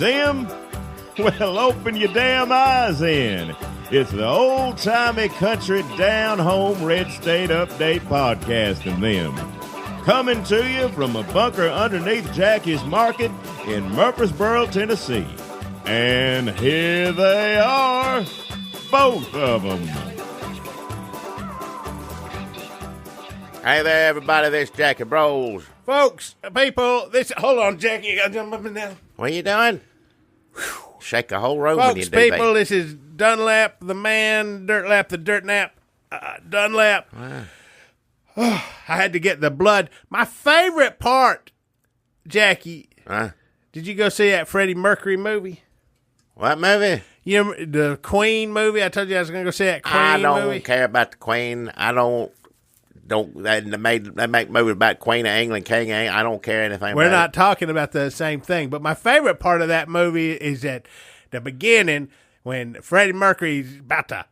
See 'em? Well, open your damn eyes in. It's the old-timey country down-home red state update podcast and them. Coming to you from a bunker underneath Jackie's Market in Murfreesboro, Tennessee. And here they are, both of them. Hey there, everybody. This is Jackie Bros. Folks, people, hold on, Jackie. You gotta jump up and down. What are you doing? Shake the whole room when you Folks, do people, that. this is Dunlap, the man, Dirtlap, the dirt nap, Dunlap. Wow. I had to get the blood. My favorite part, Jackie, did you go see that Freddie Mercury movie? What movie? You know, the Queen movie? I told you I was going to go see that Queen movie. I don't care about the Queen. I don't. They make movies about Queen of England, King of England. I don't care anything We're about not talking about the same thing. But my favorite part of that movie is at the beginning when Freddie Mercury's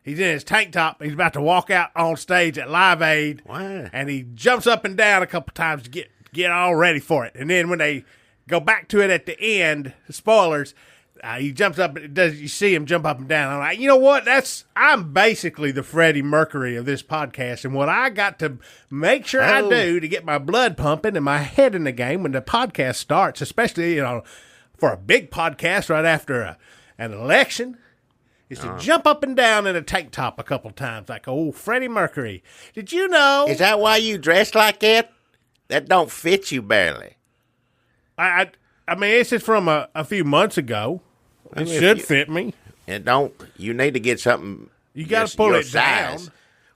he's in his tank top. He's about to walk out on stage at Live Aid. What? And he jumps up and down a couple times to get all ready for it. And then when they go back to it at the end, spoilers, he jumps up. You see him jump up and down. I'm like, you know what? I'm basically the Freddie Mercury of this podcast, and what I got to make sure I do to get my blood pumping and my head in the game when the podcast starts, especially for a big podcast right after an election, is to jump up and down in a tank top a couple times, like old Freddie Mercury. Did you know? Is that why you dress like that? That don't fit you barely. I mean, this is from a few months ago. It should fit me. It don't. You need to get something. You got to pull it down.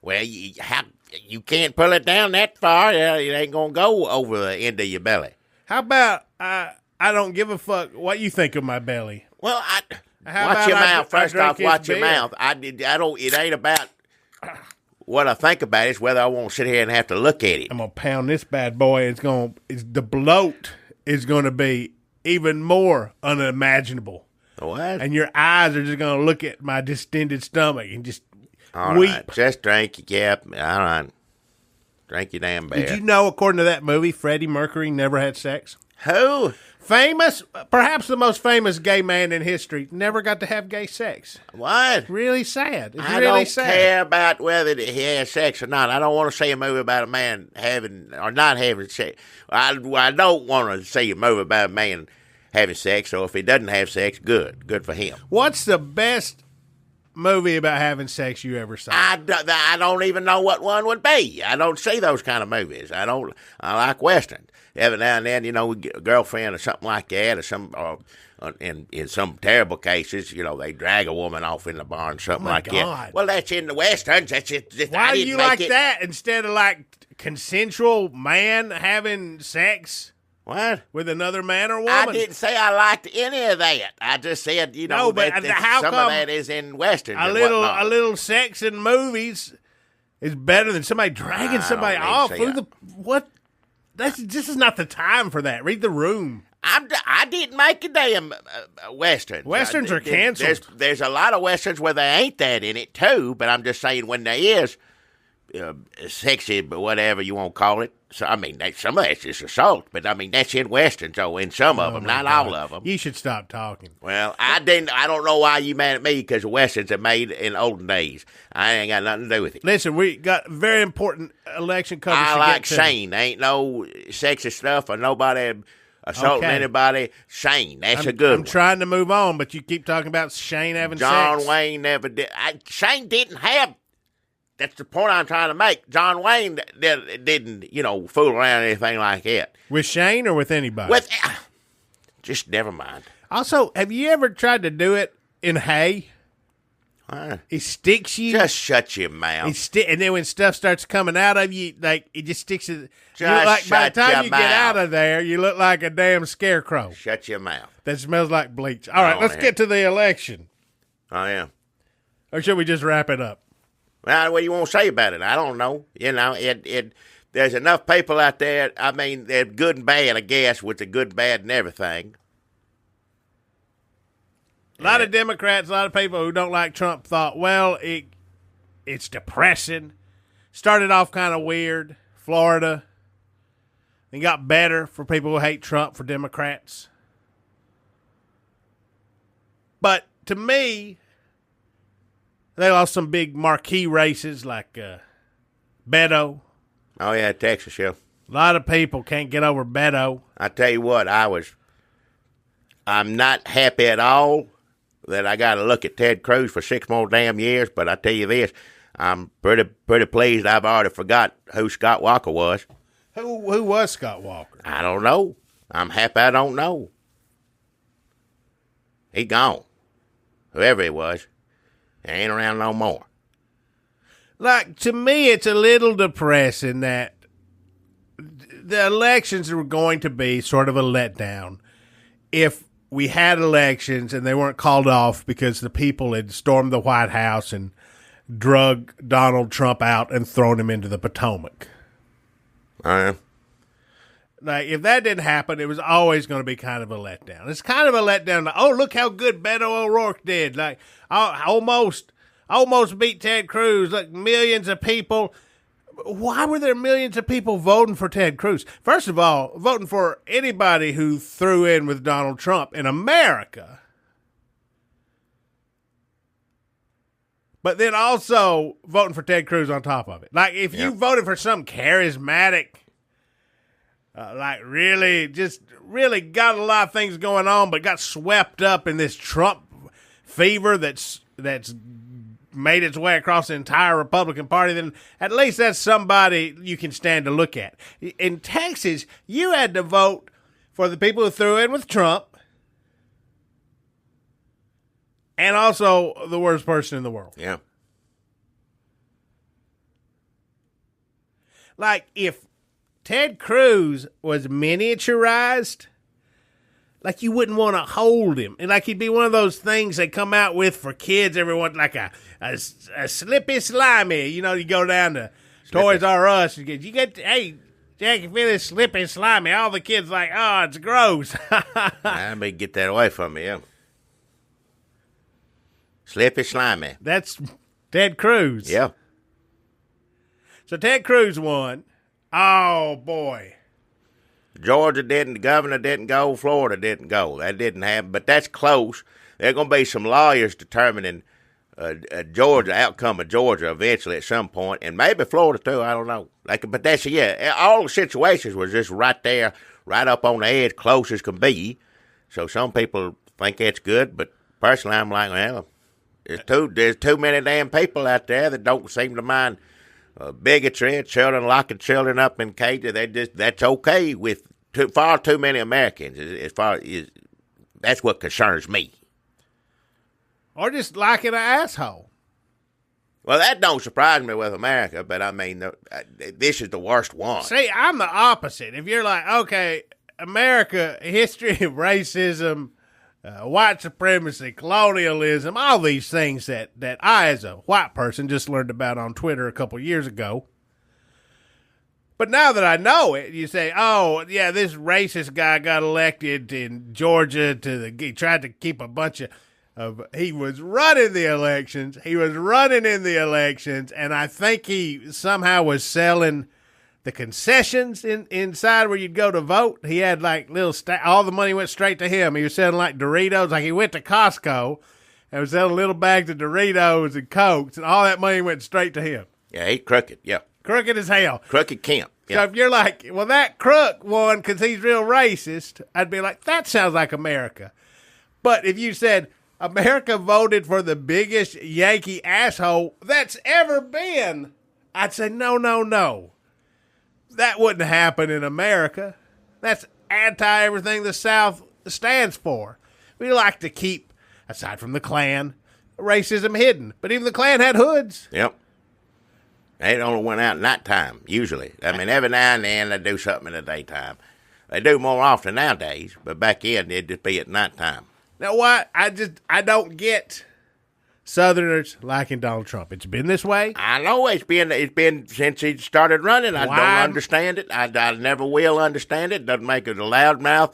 Well, you can't pull it down that far. It ain't gonna go over the end of your belly. How about I don't give a fuck what you think of my belly? Well, watch your mouth. First off, watch your mouth. I don't. It ain't about what I think about it. It's whether I want to sit here and have to look at it. I'm gonna pound this bad boy. The bloat is gonna be even more unimaginable. What? And your eyes are just going to look at my distended stomach and just all weep. Right. Just drink. Yep. All right. Drink your damn beer. Did you know, according to that movie, Freddie Mercury never had sex? Who? Famous, perhaps the most famous gay man in history, never got to have gay sex. What? Really sad. It's I really don't sad. care about whether he has sex or not. I don't want to see a movie about a man having or not having sex. I don't want to see a movie about a man having sex, so if he doesn't have sex, good for him. What's the best movie about having sex you ever saw? I don't even know what one would be. I don't see those kind of movies. I like westerns. Every now and then, we get a girlfriend or something like that, or in some terrible cases, they drag a woman off in the barn, something like that. Well, that's in the westerns. That's it. Why do you like that instead of like consensual man having sex? What? With another man or woman? I didn't say I liked any of that. I just said, no, but how some come of that is in westerns. A little sex in movies is better than somebody dragging somebody off. What? This is not the time for that. Read the room. I didn't make a damn western. Westerns are canceled. There's a lot of westerns where there ain't that in it too. But I'm just saying when there is sexy, but whatever you want to call it. So I mean, some of that's just assault, but I mean that's in westerns. So in some of them, not all of them. You should stop talking. Well, I don't know why you mad at me because the westerns are made in olden days. I ain't got nothing to do with it. Listen, we got very important election coverage. I like Shane. There ain't no sexy stuff or nobody assaulting anybody. Shane, that's a good one. I'm trying to move on, but you keep talking about Shane having sex. John Wayne never did. Shane didn't have. That's the point I'm trying to make. John Wayne didn't, fool around or anything like that. With Shane or with anybody? Just never mind. Also, have you ever tried to do it in hay? He sticks you. Just shut your mouth. And then when stuff starts coming out of you, like it just sticks. By the time you get out of there, you look like a damn scarecrow. Shut your mouth. That smells like bleach. All right, let's get to the election. Oh yeah. Or should we just wrap it up? Well, what do you want to say about it? I don't know. There's enough people out there. I mean, they're good and bad, I guess, with the good, bad, and everything. A lot of Democrats, a lot of people who don't like Trump thought, well, it's depressing. Started off kind of weird. Florida. And got better for people who hate Trump, for Democrats. But to me, they lost some big marquee races like Beto. Oh, yeah, Texas, yeah. A lot of people can't get over Beto. I tell you what, I'm not happy at all that I got to look at Ted Cruz for 6 more damn years, but I tell you this, I'm pretty pleased I've already forgot who Scott Walker was. Who was Scott Walker? I don't know. I'm happy I don't know. He gone. Whoever he was. He ain't around no more. Like, to me, it's a little depressing that the elections were going to be sort of a letdown if we had elections and they weren't called off because the people had stormed the White House and drug Donald Trump out and thrown him into the Potomac. Like, if that didn't happen, it was always going to be kind of a letdown. It's kind of a letdown. Like, oh, look how good Beto O'Rourke did. Like, almost beat Ted Cruz. Look, millions of people. Why were there millions of people voting for Ted Cruz? First of all, voting for anybody who threw in with Donald Trump in America. But then also voting for Ted Cruz on top of it. Like, if you voted for some charismatic, like really got a lot of things going on, but got swept up in this Trump fever that's made its way across the entire Republican Party, then at least that's somebody you can stand to look at. In Texas, you had to vote for the people who threw in with Trump and also the worst person in the world. Yeah. Like, if Ted Cruz was miniaturized, like, you wouldn't want to hold him. And like, he'd be one of those things they come out with for kids, everyone, like a slippy slimy. You know, you go down to Toys R Us, you get, hey, Jack, you feel this slippy slimy. All the kids like, oh, it's gross. I may get that away from me, yeah. Slippy slimy. That's Ted Cruz. Yeah. So Ted Cruz won. Oh, boy. Georgia didn't, the governor didn't go, Florida didn't go. That didn't happen, but that's close. There are going to be some lawyers determining Georgia, outcome of Georgia eventually at some point, and maybe Florida too, I don't know. But that's, all the situations was just right there, right up on the edge, close as can be. So some people think that's good, but personally I'm like, well, there's too many damn people out there that don't seem to mind bigotry, children locking children up in cages. That's okay with far too many Americans. As far as that's what concerns me. Or just liking an asshole. Well, that don't surprise me with America, but I mean, this is the worst one. See, I'm the opposite. If you're like, okay, America, history of racism, white supremacy, colonialism, all these things that I, as a white person, just learned about on Twitter a couple years ago. But now that I know it, you say, oh, yeah, this racist guy got elected in Georgia he tried to keep a bunch of he was running in the elections, and I think he somehow was selling the concessions inside where you'd go to vote. He had like little all the money went straight to him. He was selling like Doritos, like he went to Costco and was selling little bags of Doritos and Cokes, and all that money went straight to him. Yeah, he's crooked, yeah. Crooked as hell. Crooked Kemp. Yeah. So if you're like, well, that crook won because he's real racist, I'd be like, that sounds like America. But if you said, America voted for the biggest Yankee asshole that's ever been, I'd say, no. That wouldn't happen in America. That's anti-everything the South stands for. We like to keep, aside from the Klan, racism hidden. But even the Klan had hoods. Yep. They only went out at nighttime, usually. I mean, every now and then they do something in the daytime. They do more often nowadays, but back then it'd just be at nighttime. Now, what? I don't get Southerners liking Donald Trump. It's been this way. I know it's been since he started running. I don't understand it. I never will understand it. Doesn't make it a loudmouth,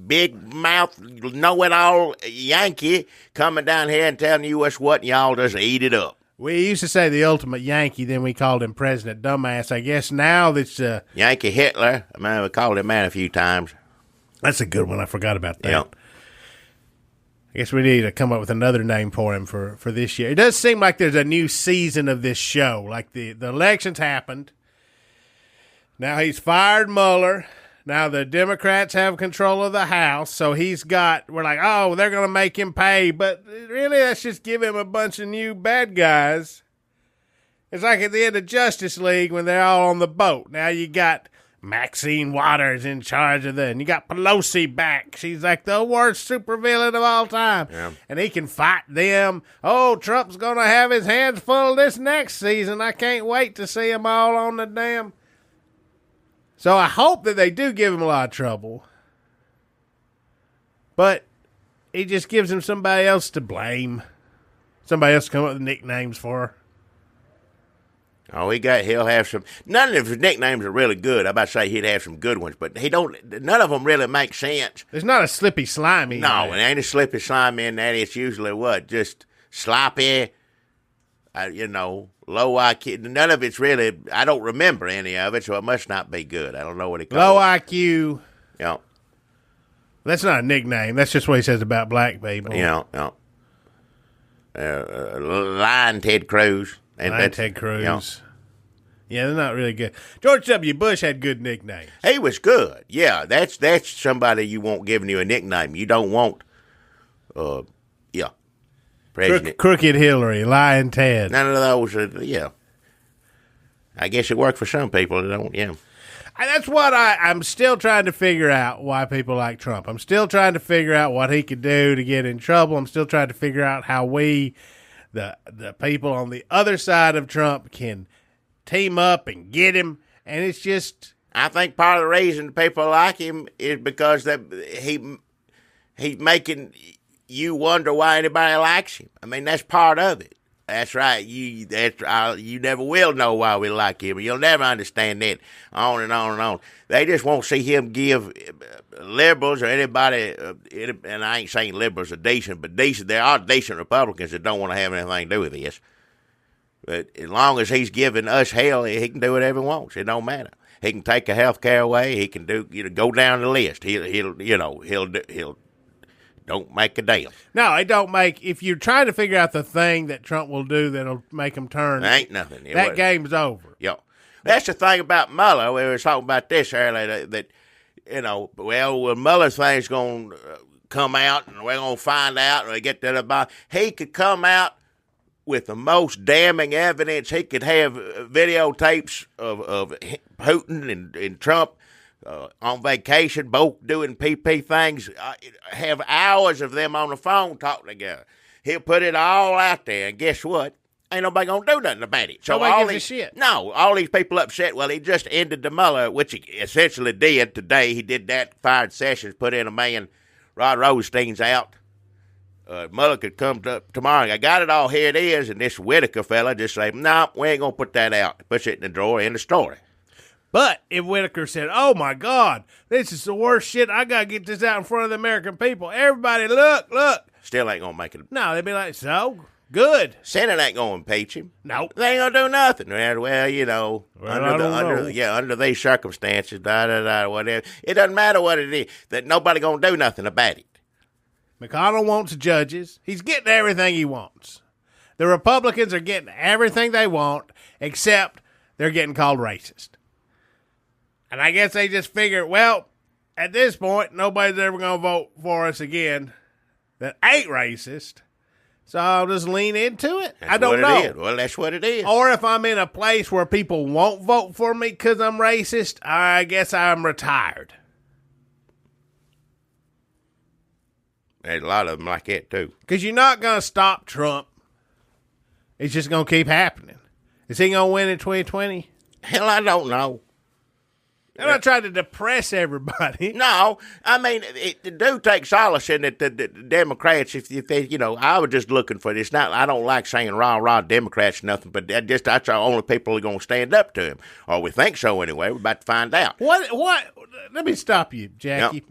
big mouth, know-it-all Yankee coming down here and telling you what's what, and y'all just eat it up. We used to say the ultimate Yankee, then we called him President Dumbass. I guess now that's Yankee Hitler. I mean, we called him that a few times. That's a good one. I forgot about that. Yep. I guess we need to come up with another name for him for this year. It does seem like there's a new season of this show. Like the elections happened. Now he's fired Mueller. Now the Democrats have control of the House. So we're like, oh, they're going to make him pay. But really, let's just give him a bunch of new bad guys. It's like at the end of Justice League when they're all on the boat. Now you got Maxine Waters in charge of that. And you got Pelosi back. She's like the worst supervillain of all time. Yeah. And he can fight them. Oh, Trump's going to have his hands full this next season. I can't wait to see them all on the damn. So I hope that they do give him a lot of trouble. But he just gives him somebody else to blame. Somebody else to come up with nicknames for her. Oh, he'll have some. None of his nicknames are really good. I'm about to say he'd have some good ones, but none of them really make sense. There's not a slippy slimy. No, it ain't a slippy slimy in that. It's usually what? Just sloppy, low IQ. None of it's really, I don't remember any of it, so it must not be good. I don't know what he calls low it. IQ. Yeah. That's not a nickname. That's just what he says about black people. Yeah. Lion Ted Cruz. And Ted Cruz. Yeah, they're not really good. George W. Bush had good nicknames. He was good. Yeah, that's somebody you want giving you a nickname. You don't want, President. Crooked Hillary, Lion Ted. None of those are, I guess it worked for some people. It don't, yeah. That's what I'm still trying to figure out why people like Trump. I'm still trying to figure out what he could do to get in trouble. I'm still trying to figure out how we, the people on the other side of Trump, can team up and get him. And it's just, I think part of the reason people like him is because he's making you wonder why anybody likes him. I mean, that's part of it. That's right. You never will know why we like him. You'll never understand that. On and on and on. They just won't see him give liberals or anybody, and I ain't saying liberals are decent, but decent. There are decent Republicans that don't want to have anything to do with this. But as long as he's giving us hell, he can do whatever he wants. It don't matter. He can take a health care away. He can do, go down the list. He'll don't make a deal. No, it don't make. If you're trying to figure out the thing that Trump will do that'll make him turn, there ain't nothing. That game's over. Yeah, that's the thing about Mueller. We were talking about this earlier. That Mueller's thing's going to come out, and we're going to find out, and we get to the bottom. He could come out with the most damning evidence. He could have videotapes of Putin and Trump on vacation, both doing PP things, have hours of them on the phone talking together. He'll put it all out there, and guess what? Ain't nobody gonna do nothing about it. So nobody gives a shit. No, all these people upset. Well, he just ended the Mueller, which he essentially did today. He did that, fired Sessions, put in a man. Rod Rosenstein's out. Mueller could come tomorrow. I got it all. Here it is. And this Whitaker fella just say, no, we ain't gonna put that out. Puts it in the drawer. End of story. But if Whitaker said, oh, my God, this is the worst shit, I got to get this out in front of the American people. Everybody, look. Still ain't going to make it. No, they'd be like, so, good. Senate ain't going to impeach him. Nope. They ain't going to do nothing. Well, under these circumstances, whatever. It doesn't matter what it is. That nobody going to do nothing about it. McConnell wants judges. He's getting everything he wants. The Republicans are getting everything they want, except they're getting called racist. And I guess they just figured, well, at this point, nobody's ever going to vote for us again that ain't racist. So I'll just lean into it. I don't know. Well, that's what it is. Or if I'm in a place where people won't vote for me because I'm racist, I guess I'm retired. There's a lot of them like that, too. Because you're not going to stop Trump. It's just going to keep happening. Is he going to win in 2020? Hell, I don't know. I'm not trying to depress everybody. No, I mean, it do take solace in that the Democrats, if they, I was just looking for this. Not, I don't like saying rah Democrats nothing, but that's the only people who are going to stand up to him. Or we think so anyway. We're about to find out. What? Let me stop you, Jackie. Yep.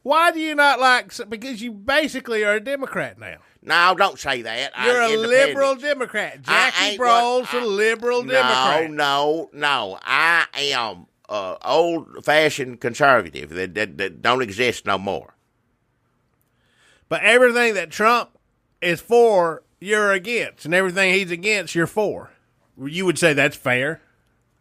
Why do you not like, because you basically are a Democrat now. No, don't say that. You're a liberal Democrat. Jackie Broll's a liberal Democrat. No. I am old-fashioned conservative that don't exist no more. But everything that Trump is for, you're against, and everything he's against, you're for. You would say that's fair.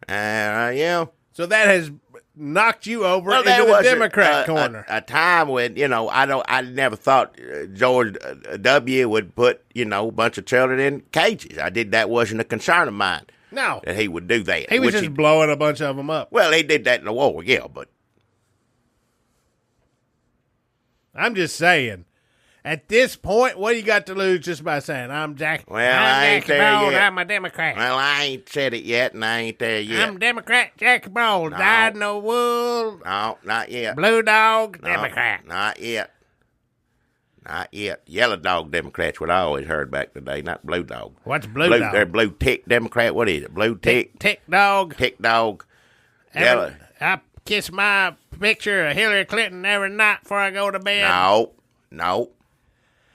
Yeah. So that has knocked you over into the Democrat corner. A time when, I never thought George W. would put, a bunch of children in cages. That wasn't a concern of mine. No. That he would do that. He was just blowing a bunch of them up. Well, he did that in the war, yeah, but. I'm just saying. At this point, what do you got to lose just by saying, I'm Jackie Bold, I'm a Democrat. Well, I ain't said it yet, and I ain't there yet. I'm Democrat Jackie Bold, dyed in the wool. No, not yet. Blue dog, no, Democrat. Not yet. Not yet. Yellow dog Democrats, what I always heard back today, not blue dog. What's blue dog? They're blue tick Democrat. What is it? Blue tick? Tick dog. Tick dog. Yellow. I kiss my picture of Hillary Clinton every night before I go to bed. No.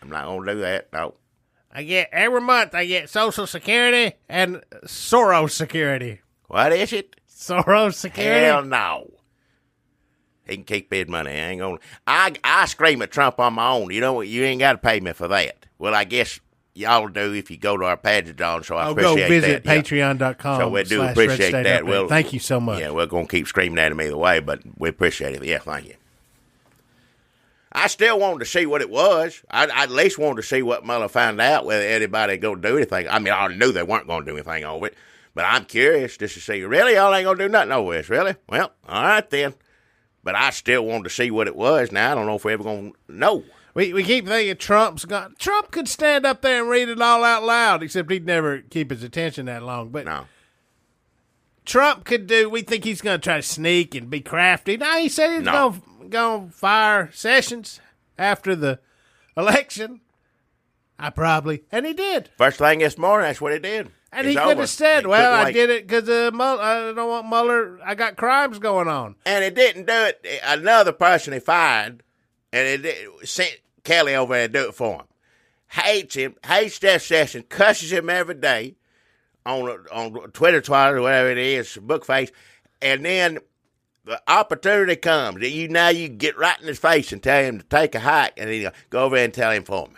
I'm not going to do that, no. Every month I get Social Security and Soros Security. What is it? Soros Security? Hell no. He can keep his money. I ain't going to. I scream at Trump on my own. You know what? You ain't got to pay me for that. Well, I guess y'all do if you go to our pageant on, so I appreciate that. Go visit patreon.com. So we do appreciate that. Well, thank you so much. Yeah, we're going to keep screaming at him either way, but we appreciate it. Yeah, thank you. I still wanted to see what it was. I at least wanted to see what Mueller found out, whether anybody going to do anything. I mean, I knew they weren't going to do anything over it, but I'm curious just to see, really, y'all ain't going to do nothing over this, really? Well, all right then. But I still wanted to see what it was. Now, I don't know if we're ever going to know. We keep thinking Trump could stand up there and read it all out loud, except he'd never keep his attention that long. But no. Trump could do, we think he's going to try to sneak and be crafty. No, he said he's going to fire Sessions after the election. And he did. First thing this morning, that's what he did. And he could have said, well, I did it because I don't want Mueller, I got crimes going on. And he didn't do it. Another person he fired, and he sent Kelly over there to do it for him. Hates him, hates Jeff Sessions, cusses him every day on Twitter, or whatever it is, Bookface. And then the opportunity comes. Now you get right in his face and tell him to take a hike, and then go over there and tell him for me.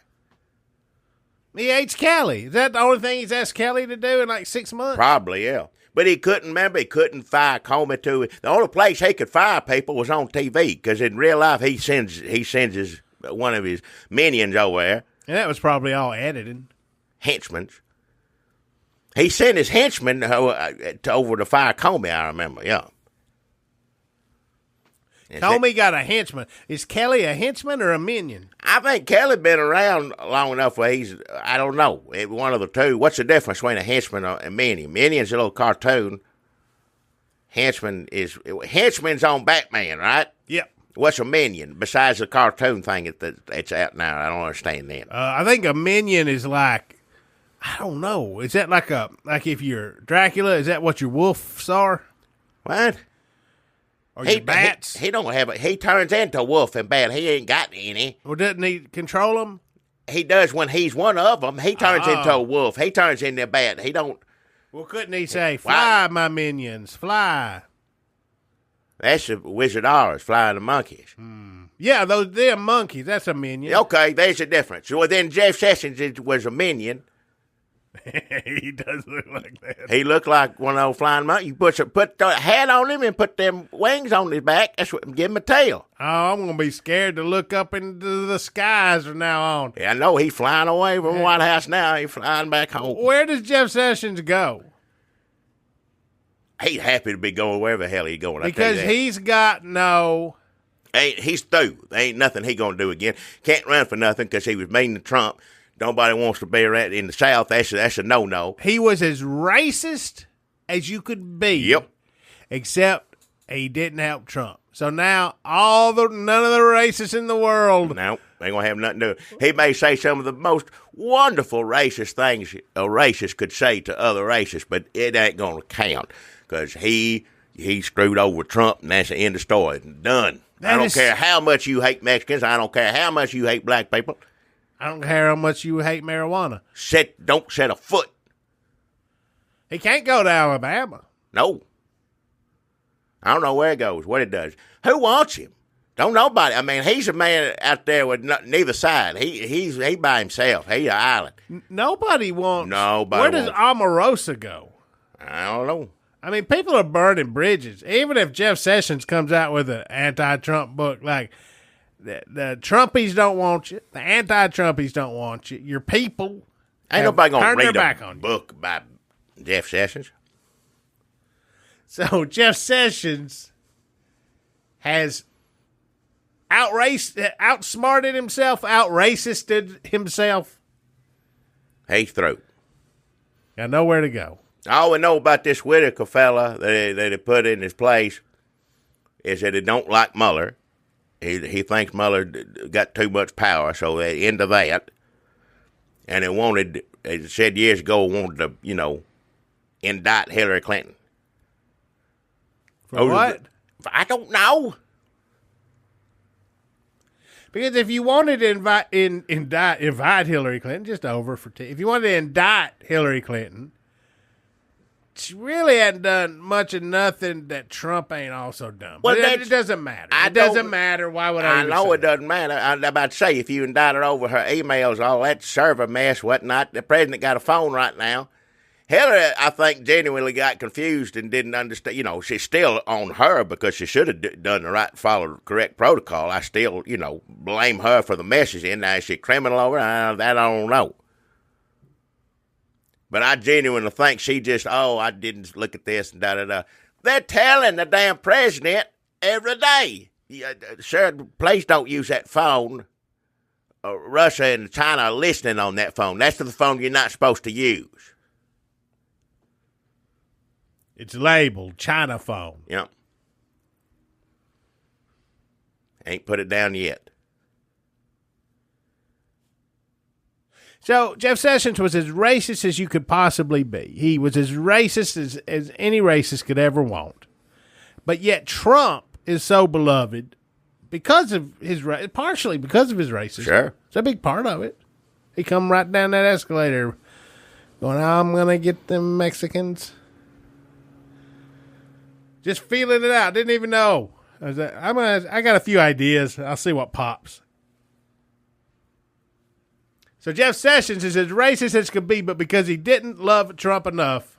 He hates Kelly. Is that the only thing he's asked Kelly to do in like 6 months? Probably, yeah. But he couldn't fire Comey to. The only place he could fire people was on TV, because in real life he sends one of his minions over there. And that was probably all edited. Henchmen. He sent his henchmen over to fire Comey, I remember, yeah. Comey got a henchman. Is Kelly a henchman or a minion? I think Kelly been around long enough where I don't know, one of the two. What's the difference between a henchman and a minion? Minion's a little cartoon. Henchman's on Batman, right? Yep. What's a minion besides the cartoon thing that's out now? I don't understand that. I think a minion is like, I don't know. Is that like if you're Dracula? Is that what your wolves are? What? Or your bats? He don't have it. He turns into a wolf and bat. He ain't got any. Well, doesn't he control them? He does when he's one of them. He turns into a wolf. He turns into a bat. He don't. Well, couldn't he say, fly, my minions, fly? That's the Wizard Oz, flying the monkeys. Yeah, they're monkeys. That's a minion. Okay, there's a difference. Well, then Jeff Sessions was a minion. He does look like that. He looked like one of those flying monkeys. You put the hat on him and put them wings on his back. That's what give him a tail. Oh, I'm going to be scared to look up into the skies from now on. Yeah, I know. He's flying away from the White House now. He's flying back home. Where does Jeff Sessions go? He's happy to be going wherever the hell he's going. Because he's got no... He's through. There ain't nothing he going to do again. Can't run for nothing because he was mean to Trump. Nobody wants to be around in the South. That's a no-no. He was as racist as you could be. Yep. Except he didn't help Trump. So now none of the racists in the world. No, they ain't going to have nothing to do. He may say some of the most wonderful racist things a racist could say to other racists, but it ain't going to count because he screwed over Trump, and that's the end of the story. Done. I don't care how much you hate Mexicans. I don't care how much you hate black people. I don't care how much you hate marijuana. Don't set a foot. He can't go to Alabama. No. I don't know where it goes, what it does. Who wants him? Don't nobody. I mean, he's a man out there with neither side. He by himself. He's an island. Nobody wants. Nobody. Where does Omarosa go? I don't know. I mean, people are burning bridges. Even if Jeff Sessions comes out with an anti-Trump book, like the Trumpies don't want you, the anti-Trumpies don't want you. Your people ain't nobody gonna read a book by Jeff Sessions. So Jeff Sessions has outsmarted himself, out-racisted himself. He's through. Got nowhere to go. All we know about this Whitaker fella that they put in his place is that he don't like Mueller. He thinks Mueller got too much power, so they into that. And they said years ago, wanted to, indict Hillary Clinton. For what? I don't know. Because if you wanted to invite Hillary Clinton, just over for tea. If you wanted to indict Hillary Clinton, she really hadn't done much of nothing that Trump ain't also done. But it doesn't matter. It doesn't matter. Why would I? I know it doesn't matter. I'm about to say, if you indicted over her emails, all that server mess, whatnot, the president got a phone right now. Hillary, I think, genuinely got confused and didn't understand. She's still on her because she should have done the right, followed correct protocol. I still, blame her for the message. And now is she criminal over it? That I don't know. But I genuinely think she just, I didn't look at this and da-da-da. They're telling the damn president every day, sir, please don't use that phone. Russia and China are listening on that phone. That's the phone you're not supposed to use. It's labeled China phone. Yep. Ain't put it down yet. So Jeff Sessions was as racist as you could possibly be. He was as racist as any racist could ever want. But yet Trump is so beloved because of partially because of his racism. Sure. It's a big part of it. He come right down that escalator going, I'm going to get them Mexicans. Just feeling it out. Didn't even know. I got a few ideas. I'll see what pops. So Jeff Sessions is as racist as could be, but because he didn't love Trump enough,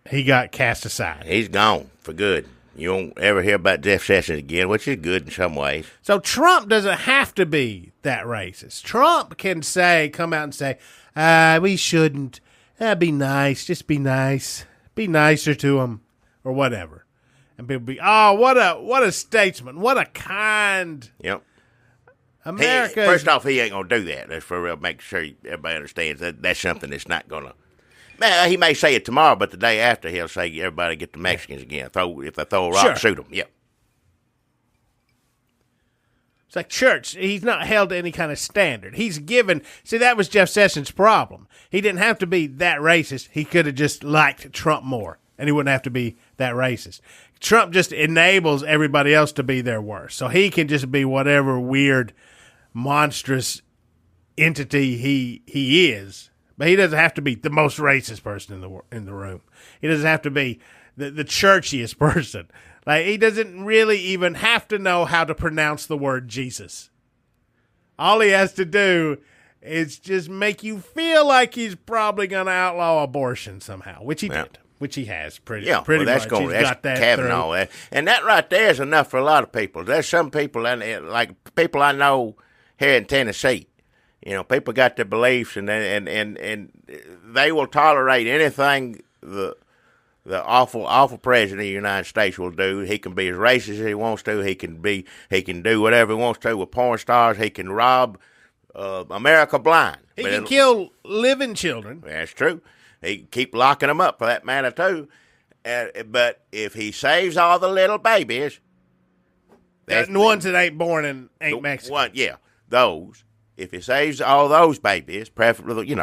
he got cast aside. He's gone for good. You won't ever hear about Jeff Sessions again, which is good in some ways. So Trump doesn't have to be that racist. Trump can come out and say, we shouldn't. Be nice. Just be nice. Be nicer to him or whatever. And people be, what a statesman. What a kind. Yep. America. First off, he ain't going to do that. That's for real. Make sure everybody understands that that's something that's not going to. Man, he may say it tomorrow, but the day after he'll say, everybody get the Mexicans again. If they throw a rock, shoot them. Yep. It's like church. He's not held to any kind of standard. He's given. See, that was Jeff Sessions' problem. He didn't have to be that racist. He could have just liked Trump more, and he wouldn't have to be that racist. Trump just enables everybody else to be their worst. So he can just be whatever weird, monstrous entity he is. But he doesn't have to be the most racist person in the room. He doesn't have to be the churchiest person. Like, he doesn't really even have to know how to pronounce the word Jesus. All he has to do is just make you feel like he's probably going to outlaw abortion somehow, which he did, which he has pretty much. That's got that Kavanaugh. Through. And that right there is enough for a lot of people. There's some people, like people I know here in Tennessee, people got their beliefs, and they will tolerate anything the awful president of the United States will do. He can be as racist as he wants to. He can do whatever he wants to with porn stars. He can rob America blind. He can kill living children. That's true. He can keep locking them up for that matter too. But if he saves all the little babies, the ones that ain't born and ain't Mexican. Those. If he saves all those babies, preferably,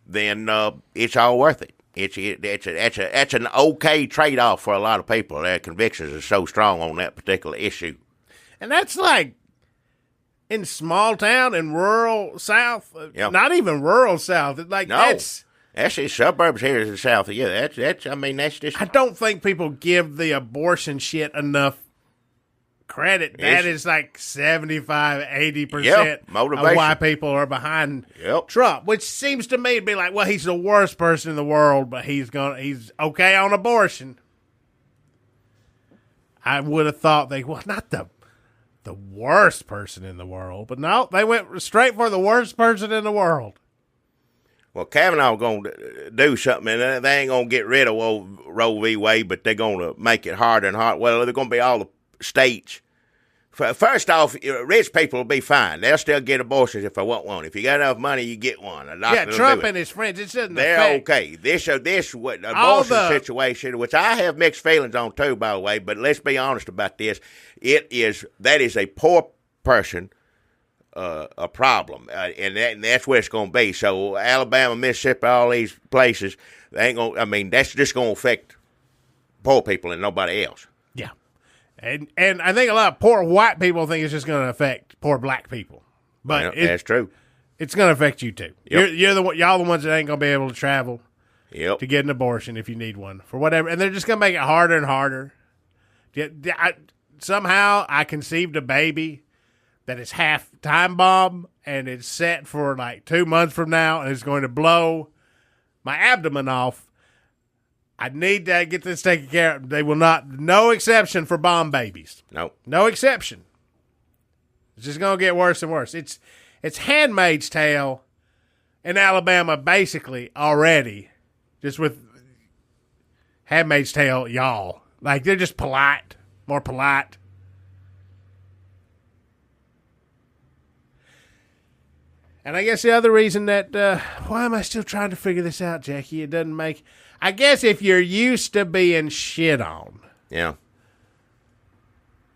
then it's all worth it. It's an okay trade-off for a lot of people. Their convictions are so strong on that particular issue. And that's like in small town and rural South, not even rural South. Like That's the suburbs here in the South. Yeah, that's. I mean, that's just. I don't think people give the abortion shit enough credit. That is like 75-80% of why people are behind Trump, which seems to me to be like, well, he's the worst person in the world, but he's okay on abortion. I would have thought not the worst person in the world, but no, they went straight for the worst person in the world. Well, Kavanaugh going to do something, and they ain't going to get rid of Roe v. Wade, but they're going to make it harder and harder. Well, they're going to be all the states. First off, rich people will be fine. They'll still get abortions if they want one. If you got enough money, you get one. Trump and his friends, it doesn't They're affect. okay. This abortion situation, which I have mixed feelings on too, by the way, but let's be honest about this. That is a poor person a problem, and that's where it's going to be. So Alabama, Mississippi, all these places, they ain't going. I mean, that's just going to affect poor people and nobody else. Yeah, and I think a lot of poor white people think it's just going to affect poor black people, but that's true. It's going to affect you too. Yep. Y'all the ones that ain't going to be able to travel. Yep. To get an abortion if you need one for whatever, and they're just going to make it harder and harder. Somehow I conceived a baby that is half time bomb, and it's set for like 2 months from now, and it's going to blow my abdomen off. I need to get this taken care of. They will not, no exception for bomb babies. No exception. It's just going to get worse and worse. It's Handmaid's Tale in Alabama basically already, just with Handmaid's Tale y'all. Like, they're just polite, more polite. And I guess the other reason that, why am I still trying to figure this out, Jackie? It doesn't make, I guess if you're used to being shit on. Yeah.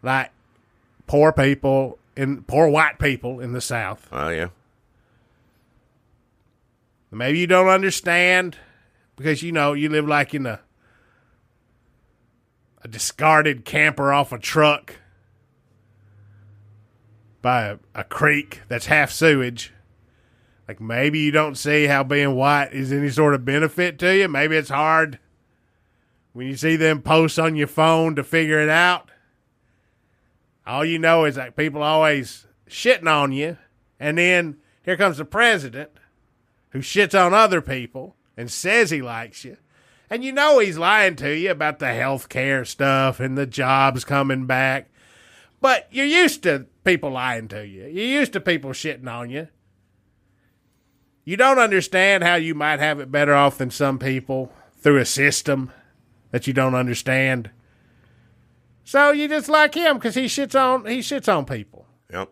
Like poor white people in the South. Oh, yeah. Maybe you don't understand because, you live like in a discarded camper off a truck by a creek that's half sewage. Like, maybe you don't see how being white is any sort of benefit to you. Maybe it's hard when you see them posts on your phone to figure it out. All you know is, like, people always shitting on you. And then here comes the president who shits on other people and says he likes you. And you know he's lying to you about the health care stuff and the jobs coming back. But you're used to people lying to you. You're used to people shitting on you. You don't understand how you might have it better off than some people through a system that you don't understand. So you just like him because he shits on people. Yep.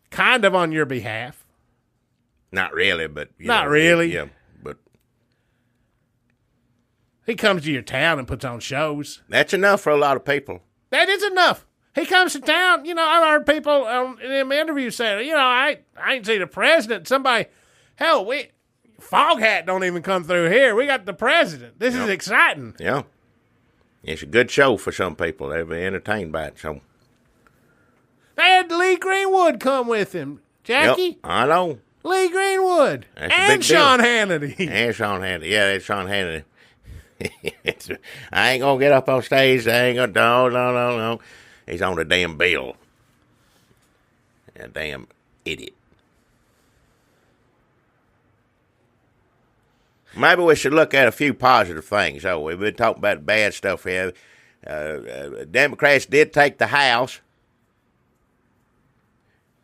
Kind of on your behalf. Not really, but not really. Yeah, but he comes to your town and puts on shows. That's enough for a lot of people. That is enough. He comes to town. I've heard people in them interviews saying, I ain't seen the president. Somebody. Hell, Foghat don't even come through here. We got the president. This is exciting. Yeah. It's a good show for some people. They'll be entertained by it. So. They had Lee Greenwood come with him, Jackie. Yep, I know. Lee Greenwood. That's and Sean Hannity. And Sean Hannity. Yeah, that's Sean Hannity. I ain't going to get up on stage. I ain't going to. No. He's on the damn bill. A damn idiot. Maybe we should look at a few positive things. Oh, we've been talking about bad stuff here. Democrats did take the House.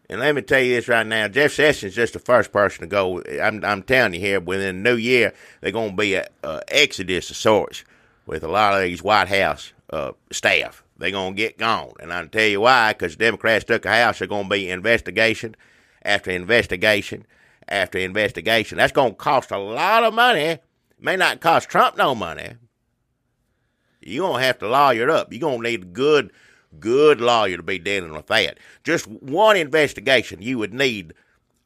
And let me tell you this right now. Jeff Sessions is just the first person to go. I'm telling you here, within the new year, they're going to be an exodus of sorts with a lot of these White House staff. They're going to get gone. And I'll tell you why, because Democrats took the House. They're going to be investigation after investigation after investigation. That's going to cost a lot of money. It may not cost Trump no money. You're going to have to lawyer it up. You're going to need a good lawyer to be dealing with that. Just one investigation, you would need,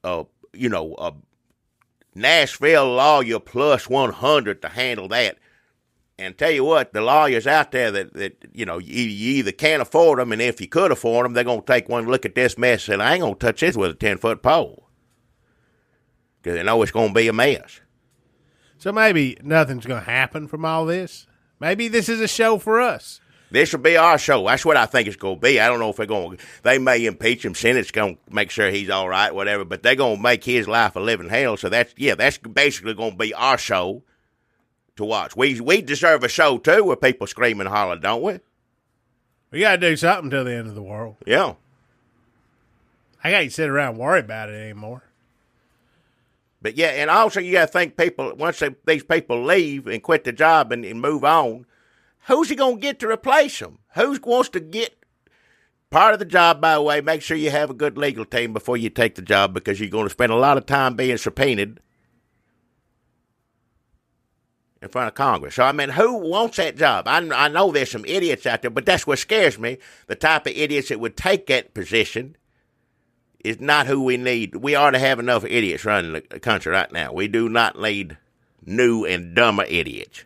a Nashville lawyer plus 100 to handle that. And tell you what, the lawyers out there that you either can't afford them, and if you could afford them, they're going to take one look at this mess and I ain't going to touch this with a 10-foot pole. Because they know it's going to be a mess. So maybe nothing's going to happen from all this. Maybe this is a show for us. This will be our show. That's what I think it's going to be. I don't know if they may impeach him. Senate's going to make sure he's all right, whatever, but they're going to make his life a living hell. So that's basically going to be our show to watch. We deserve a show, too, where people scream and holler, don't we? We got to do something till the end of the world. Yeah. I can't sit around and worry about it anymore. But, yeah, and also you got to think people, once these people leave and quit the job and move on, who's he going to get to replace them? Who wants to get part of the job, by the way? Make sure you have a good legal team before you take the job because you're going to spend a lot of time being subpoenaed in front of Congress. So, I mean, who wants that job? I know there's some idiots out there, but that's what scares me. The type of idiots that would take that position is not who we need. We ought to have enough idiots running the country right now. We do not need new and dumber idiots.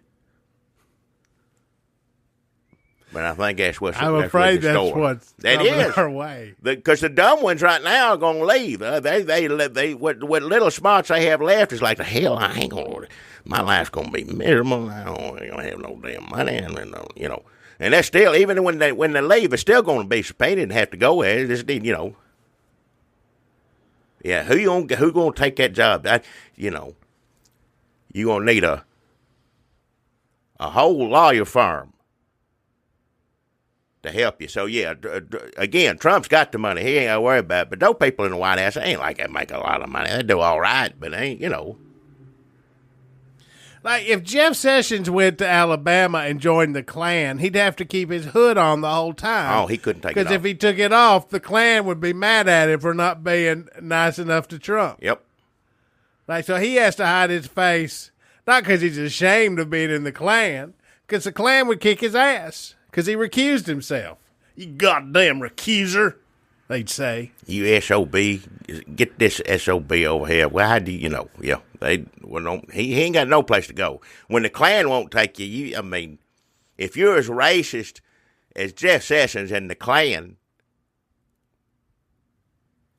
But I think that's what's I'm afraid that's what's coming our way. Because the dumb ones right now are going to leave. They what little smarts they have left is like, the hell, I ain't going to, my life's going to be miserable. I ain't going to have no damn money. And, you know, and that's still, even when they leave, it's still going to be subpoenaed and have to go there. Just, you know. Yeah, who going to take that job? You're going to need a whole lawyer firm to help you. So, yeah, again, Trump's got the money. He ain't got to worry about it. But those people in the White House, they ain't like that make a lot of money. They do all right, but they ain't, Like, if Jeff Sessions went to Alabama and joined the Klan, he'd have to keep his hood on the whole time. Oh, he couldn't take it off. Because if he took it off, the Klan would be mad at him for not being nice enough to Trump. Yep. Like, so he has to hide his face, not because he's ashamed of being in the Klan, because the Klan would kick his ass, because he recused himself. You goddamn recuser, they'd say. You SOB, get this SOB over here. Well, how do you yeah. He ain't got no place to go. When the Klan won't take you, I mean, if you're as racist as Jeff Sessions and the Klan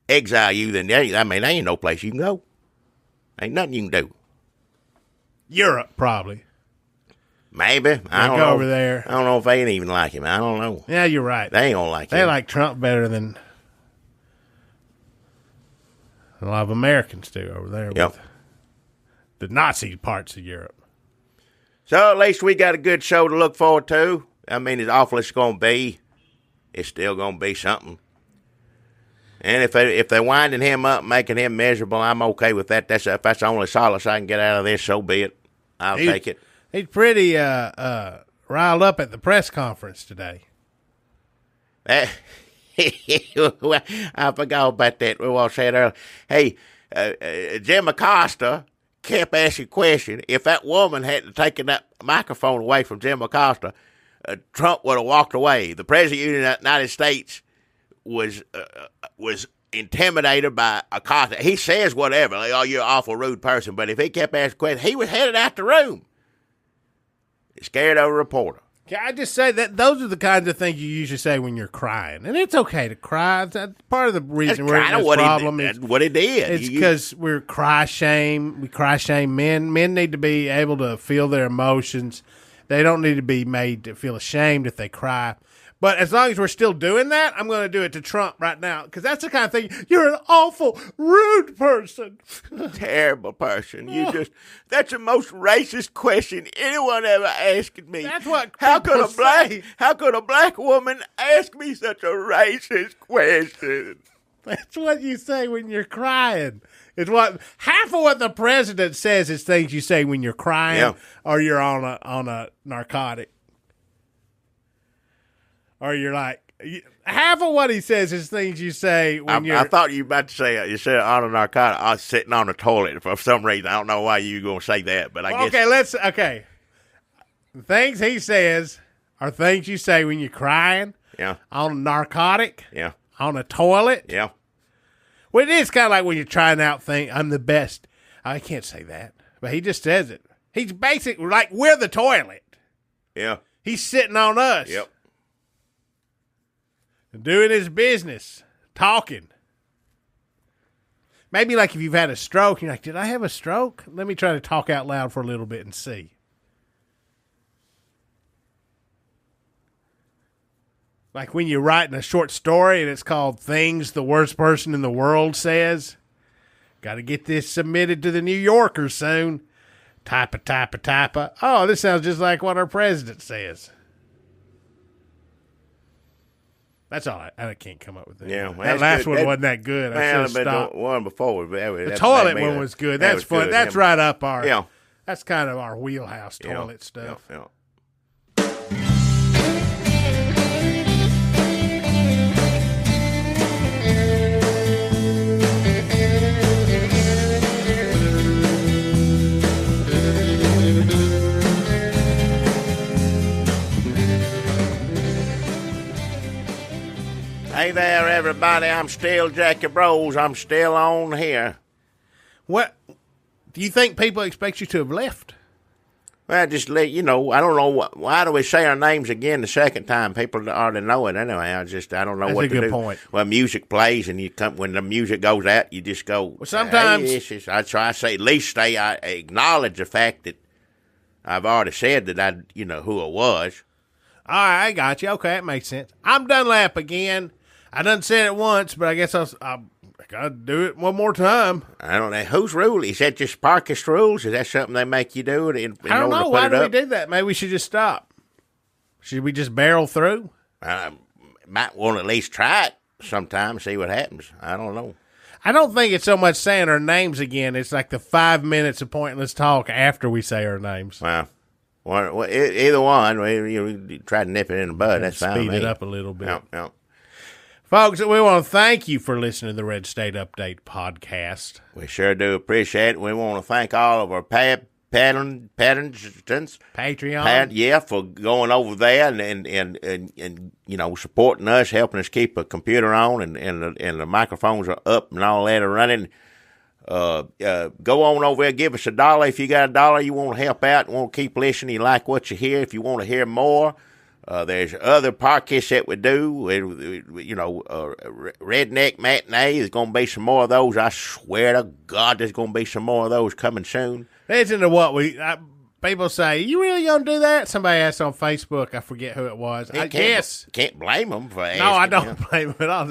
exile you, then there ain't no place you can go. Ain't nothing you can do. Europe, probably. Maybe. I don't go know. Over there. I don't know if they ain't even like him. I don't know. Yeah, you're right. They ain't gonna like him. They like Trump better than a lot of Americans do over there. Yep. With the Nazi parts of Europe. So at least we got a good show to look forward to. I mean, as awful as it's going to be, it's still going to be something. And if they're winding him up, making him miserable, I'm okay with that. If that's the only solace I can get out of this, so be it. I'll take it. He's pretty riled up at the press conference today. I forgot about that. We all said earlier. Hey, Jim Acosta kept asking a question. If that woman hadn't taken that microphone away from Jim Acosta, Trump would have walked away. The president of the United States was intimidated by Acosta. He says whatever, like, oh, you're an awful rude person. But if he kept asking questions, he was headed out the room. Scared of a reporter. Can I just say that those are the kinds of things you usually say when you're crying, and it's okay to cry. That's part of the reason we're in this problem. That's what he did. It's because we're cry shame. We cry shame men. Men need to be able to feel their emotions. They don't need to be made to feel ashamed if they cry. But as long as we're still doing that, I'm going to do it to Trump right now because that's the kind of thing. You're an awful, rude person. Terrible person. That's the most racist question anyone ever asked me. That's what how could a black woman ask me such a racist question? That's what you say when you're crying. It's what half of what the president says is things you say when you're crying or you're on a narcotic. Or you're like, half of what he says is things you say when you're... I thought you were about to say, you said on a narcotic, I was sitting on the toilet for some reason. I don't know why you were going to say that, but I guess... Okay. The things he says are things you say when you're crying. Yeah. On a narcotic. Yeah. On a toilet. Yeah. Well, it is kind of like when you're trying out things, I'm the best. I can't say that, but he just says it. He's basically like, we're the toilet. Yeah. He's sitting on us. Yep. Doing his business, talking. Maybe like if you've had a stroke, you're like, did I have a stroke? Let me try to talk out loud for a little bit and see. Like when you're writing a short story and it's called Things the Worst Person in the World Says. Got to get this submitted to the New Yorker soon. Type. Oh, this sounds just like what our president says. That's all. I can't come up with that. Yeah, well, that last one wasn't that good. I should have stopped. The one before. The toilet one was good. That's fun. Good. That's right up our. Yeah. That's kind of our wheelhouse toilet stuff. Yeah. Hey there, everybody. I'm still Jackie Bros. I'm still on here. What do you think people expect you to have left? Well, just let you know. I don't know why do we say our names again the second time? People already know it anyway. I don't know That's what to do. That's a good point. Well, music plays, and you come when the music goes out, you just go. Well, sometimes I say at least I acknowledge the fact that I've already said that who it was. All right, I got you. Okay, that makes sense. I'm Dunlap again. I done said it once, but I guess I got to do it one more time. I don't know. Whose rule? Is that just parkist rules? Is that something they make you do? In I don't know. Why do we do that? Maybe we should just stop. Should we just barrel through? Might want to at least try it sometime, see what happens. I don't know. I don't think it's so much saying our names again. It's like the 5 minutes of pointless talk after we say our names. Well, either one. We try to nip it in the bud. That's fine. Speed it up a little bit. Yeah. Folks, we want to thank you for listening to the Red State Update podcast. We sure do appreciate it. We want to thank all of our patrons. Patreon. For going over there and supporting us, helping us keep a computer on and the microphones are up and all that are running. Go on over there, give us $1 if you got $1. You want to help out, want to keep listening, you like what you hear. If you want to hear more, there's other podcasts that we do. Redneck Matinee. There's going to be some more of those. I swear to God, there's going to be some more of those coming soon. Listen to what people say. You really going to do that? Somebody asked on Facebook. I forget who it was. Can't blame them for asking. No, I don't blame them at all.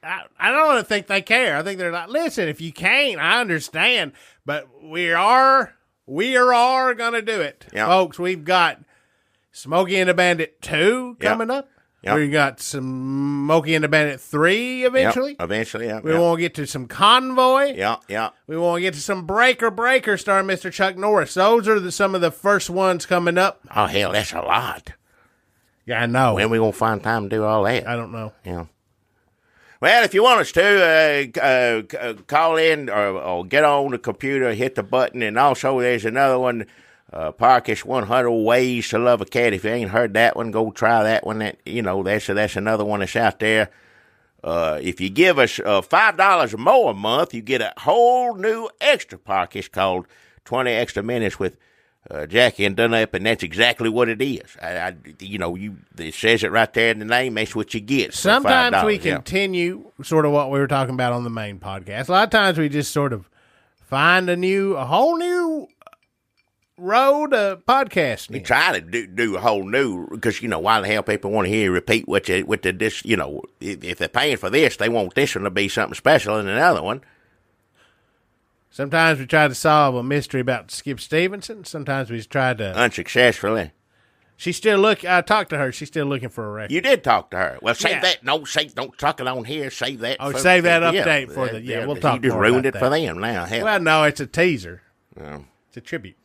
I don't think they care. I think they're like, listen, if you can't, I understand, but we are going to do it. Yep. Folks, we've got Smokey and the Bandit 2 coming up. Yep. We got some Smokey and the Bandit 3 eventually. Eventually, yeah. We want to get to some Convoy. Yeah. We want to get to some Breaker starring Mr. Chuck Norris. Those are some of the first ones coming up. Oh, hell, that's a lot. Yeah, I know. When we going to find time to do all that? I don't know. Yeah. Well, if you want us to, call in or get on the computer, hit the button, and also there's another one, Parkish 100 Ways to Love a Cat. If you ain't heard that one, go try that one. That's another one that's out there. If you give us $5 or more a month, you get a whole new extra Parkish called 20 Extra Minutes with Jackie and Dunlap, and that's exactly what it is. It says it right there in the name. That's what you get. Sometimes we continue sort of what we were talking about on the main podcast. A lot of times we just sort of find a whole new road of podcasting. We try to do a whole new, because why the hell people want to hear you repeat if they're paying for this, they want this one to be something special in another one. Sometimes we try to solve a mystery about Skip Stevenson. Sometimes we try to... Unsuccessfully. She's still I talked to her. She's still looking for a record. You did talk to her. Well, save that. No, don't talk it on here. Save that. Save that update for the... Yeah, we'll talk more about that. You just ruined it for them now. Hell. Well, no, it's a teaser. It's a tribute.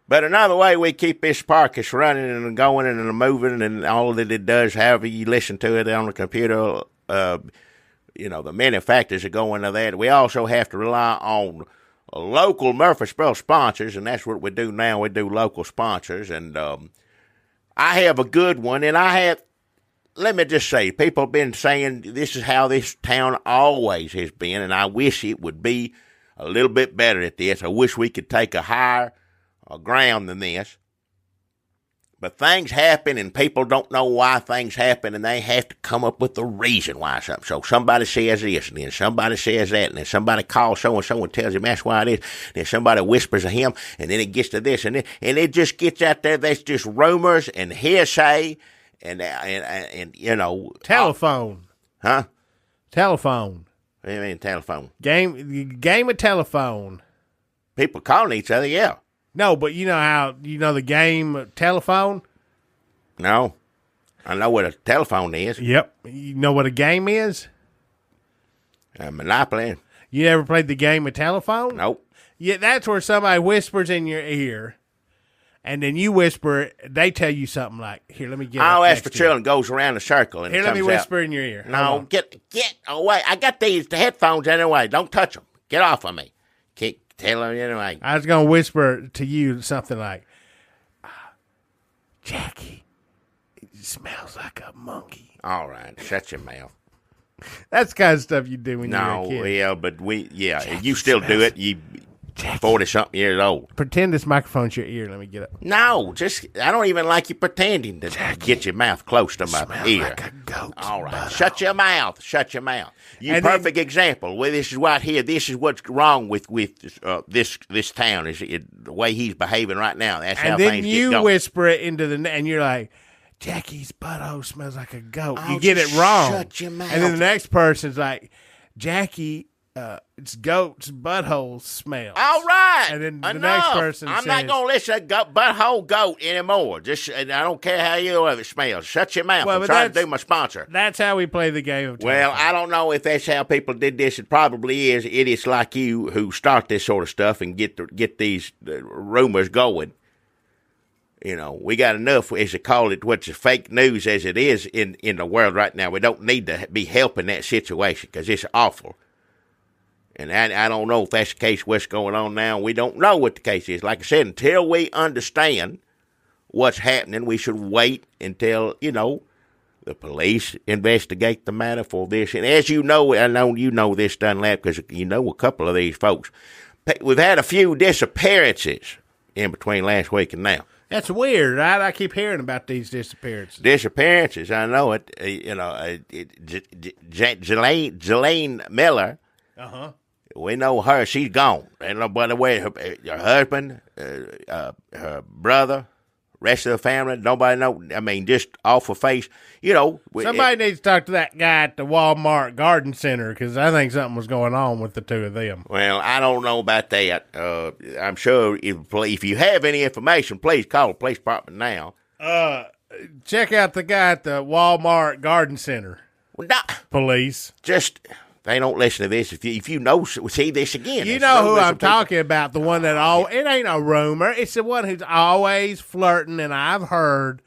But another way we keep this Parkish running and going and moving and all that it does, however you listen to it on the computer... the many factors that go into that. We also have to rely on local Murfreesboro sponsors, and that's what we do now. We do local sponsors, and I have a good one, and let me just say, people have been saying this is how this town always has been, and I wish it would be a little bit better at this. I wish we could take a higher ground than this. But things happen, and people don't know why things happen, and they have to come up with the reason why something. So somebody says this, and then somebody says that, and then somebody calls so-and-so and tells him that's why it is. And then somebody whispers to him, and then it gets to this, and it just gets out there. That's just rumors and hearsay, and you know. Telephone. Huh? Telephone. What do you mean telephone? Game of telephone. People calling each other, yeah. No, but you know the game of telephone? No. I know what a telephone is. Yep. You know what a game is? Monopoly. You ever played the game of telephone? Nope. Yeah, that's where somebody whispers in your ear, and then you whisper. They tell you something like, "Here, let me get." I'll ask for children. Goes around the circle and here, it let me comes whisper out. in your ear. No, get away! I got the headphones anyway. Don't touch them. Get off of me. Tell them anyway. I was gonna whisper to you something like, "Jackie, it smells like a monkey." All right, shut your mouth. That's the kind of stuff you do when you're a kid. No, yeah, but Jackie you still do it. You 40-something years old. Pretend this microphone's your ear. Let me get up. No, I don't even like you pretending to get your mouth close to my ear. Like a goat. All right, shut your mouth. Shut your mouth. You And perfect example. Well, this is right here. This is what's wrong with this town. Is the way he's behaving right now. That's how And things then get you going. whisper it into and you're like, Jackie's butthole smells like a goat. Oh, You get it just wrong. shut your mouth. And then the next person's like, Jackie, it's goat's butthole smells. All right. And then enough. the next person I'm says, not going to listen to butthole goat anymore. And I don't care how you it smells. Shut your mouth. Well, I'm but trying to that's- do my sponsor. That's how we play the game of Well, telephone. I don't know if that's how people did this. It probably is idiots like you who start this sort of stuff and get these rumors going. You know, we got enough, as they call it, what's fake news as it is in the world right now. We don't need to be helping that situation because it's awful. And I don't know if that's the case, what's going on now. We don't know what the case is. Like I said, until we understand what's happening, we should wait until, the police investigate the matter for this. And as you know, I know you know this, Dunlap, because you know a couple of these folks. We've had a few disappearances in between last week and now. That's weird, right? I keep hearing about these disappearances. Disappearances, I know it. Jelaine Miller. Uh-huh. We know her. She's gone. And by the way, her husband, her brother, rest of the family, nobody know. I mean, just off her face. Somebody needs to talk to that guy at the Walmart Garden Center because I think something was going on with the two of them. Well, I don't know about that. I'm sure if you have any information, please call the police department now. Check out the guy at the Walmart Garden Center. Well, Police. They don't listen to this. If you know, see this again. You know who I'm talking about, the one that it ain't a rumor. It's the one who's always flirting, and I've heard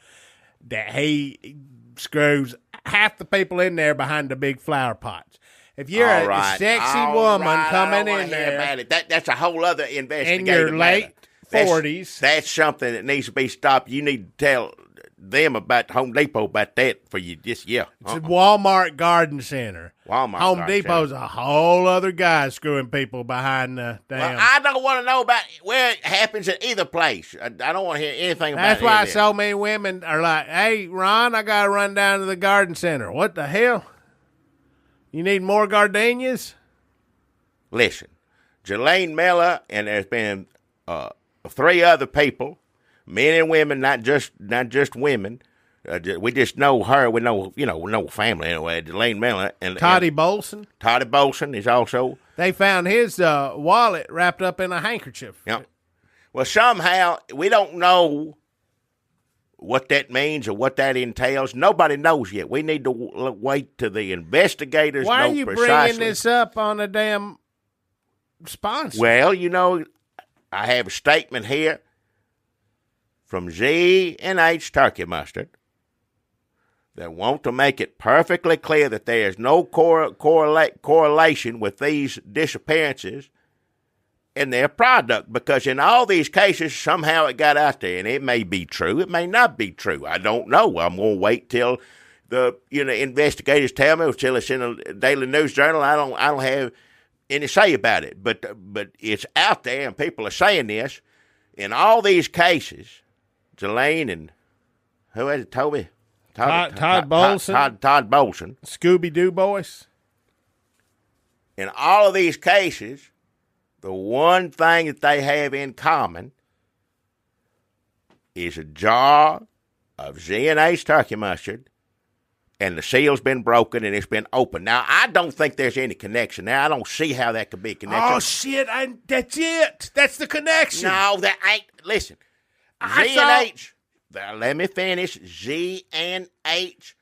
that he screws half the people in there behind the big flower pots. If you're a sexy woman coming in there, about it. That's a whole other investigative in your late matter. 40s, that's something that needs to be stopped. You need to tell them about Home Depot about that for you. Just It's a Walmart Garden Center. Walmart Home Garden Depot's Center. a whole other guy screwing people behind the damn. Well, I don't want to know about where it happens at either place. I don't want to hear anything about it. That's why so many women are like, "Hey, Ron, I gotta run down to the garden center." What the hell? You need more gardenias? Listen, Jelaine Miller, and there's been 3 other people, men and women, not just women. We just know her. We know, we know family anyway. Jelaine Miller and Toddy Bolson. Toddy Bolson is also. They found his wallet wrapped up in a handkerchief. Yep. Well, somehow we don't know what that means or what that entails. Nobody knows yet. We need to wait till the investigators Why know are you precisely. bringing this up on a damn sponsor? Well, I have a statement here from Z&H Turkey Mustard that want to make it perfectly clear that there is no correlation with these disappearances in their product, because in all these cases, somehow it got out there, and it may be true, it may not be true. I don't know. I'm going to wait till the investigators tell me, or till it's in a Daily News Journal. I don't have any say about it, but it's out there, and people are saying this. In all these cases, Jelaine and Who is it? Toby? Todd Bolson. Todd Bolson. Scooby-Doo boys. In all of these cases, the one thing that they have in common is a jar of Z&A's turkey mustard, and the seal's been broken and it's been opened. Now, I don't think there's any connection there. I don't see how that could be connected. Oh, shit. That's it. That's the connection. No, that ain't. Listen, Z&H. Let me finish. Z&H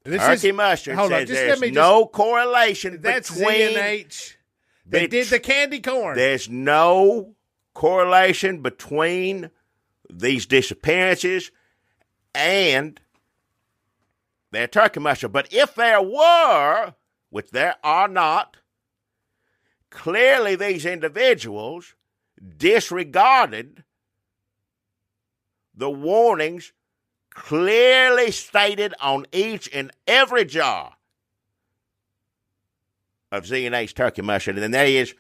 turkey mustard says there's no correlation that's between. Z&H. They did the candy corn. There's no correlation between these disappearances and their turkey mustard. But if there were, which there are not, clearly these individuals disregarded the warnings clearly stated on each and every jar of Z&A's turkey mustard. And that is,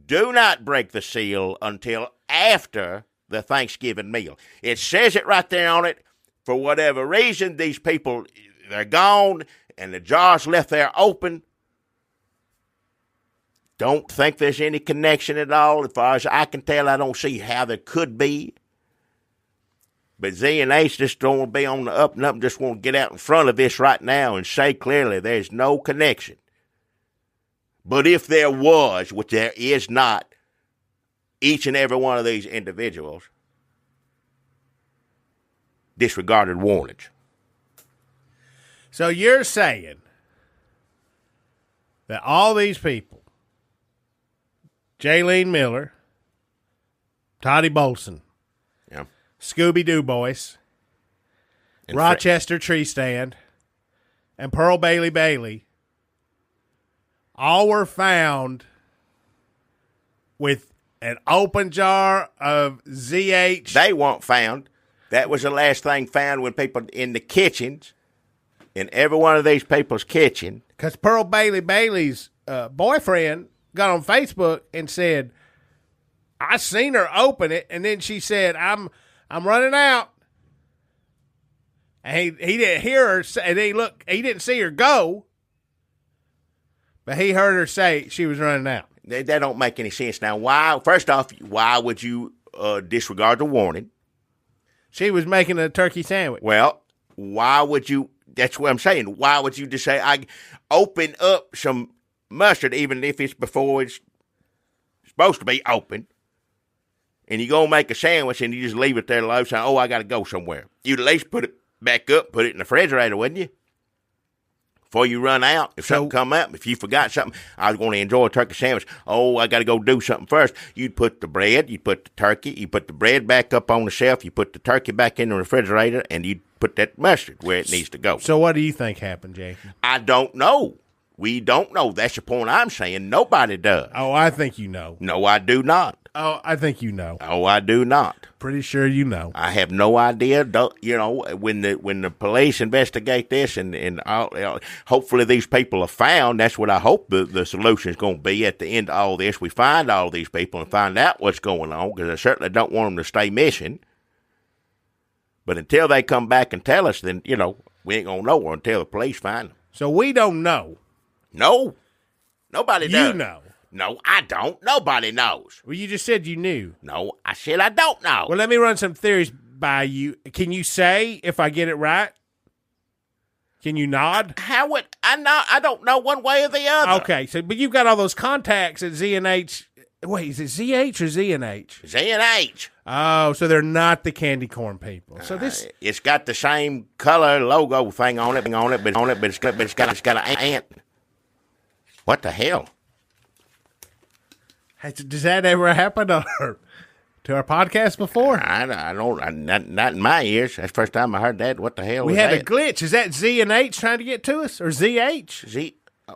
do not break the seal until after the Thanksgiving meal. It says it right there on it. For whatever reason, these people, they're gone, and the jar's left there open. Don't think there's any connection at all. As far as I can tell, I don't see how there could be. But Z&H just don't want to be on the up and up, just want to get out in front of this right now and say clearly there's no connection. But if there was, which there is not, each and every one of these individuals disregarded warnings. So you're saying that all these people, Jaylene Miller, Toddy Bolson, yeah, Scooby-Doo boys, and Rochester Tree Stand, and Pearl Bailey, all were found with an open jar of ZH. They weren't found. That was the last thing found when people in the kitchens, in every one of these people's kitchen. Because Pearl Bailey's boyfriend got on Facebook and said, I seen her open it, and then she said, I'm running out. And he didn't hear her say, and he didn't see her go, but he heard her say she was running out. That don't make any sense. Now, first off, why would you disregard the warning? She was making a turkey sandwich. Well, why would you, that's what I'm saying, why would you just say, I open up some mustard, even if it's before it's supposed to be open, and you go make a sandwich and you just leave it there low, saying, oh, I got to go somewhere. You'd at least put it back up, put it in the refrigerator, wouldn't you? Before you run out, if something come up, if you forgot something, I was going to enjoy a turkey sandwich. Oh, I got to go do something first. You'd put the bread, you'd put the turkey, you put the bread back up on the shelf, you put the turkey back in the refrigerator, and you'd put that mustard where it needs to go. So what do you think happened, Jake? I don't know. We don't know. That's the point I'm saying. Nobody does. Oh, I think you know. No, I do not. Oh, I think you know. Oh, I do not. Pretty sure you know. I have no idea. You know, when the police investigate this and hopefully these people are found, that's what I hope the solution is going to be at the end of all this. We find all these people and find out what's going on, because I certainly don't want them to stay missing. But until they come back and tell us, then, you know, we ain't going to know until the police find them. So we don't know. No. Nobody does. You know. No, I don't. Nobody knows. Well, you just said you knew. No, I said I don't know. Well, let me run some theories by you. Can you say if I get it right? Can you nod? How would I know? I don't know one way or the other. Okay, so but you've got all those contacts at Z&H. Wait, is it ZH or Z&H? Z&H. Oh, so they're not the candy corn people. So this it's got the same color logo thing on it, but it's got an ant. What the hell? Does that ever happen to our podcast before? I don't. Not in my ears. That's the first time I heard that. What the hell? We had a glitch. Is that Z&H trying to get to us, or ZH?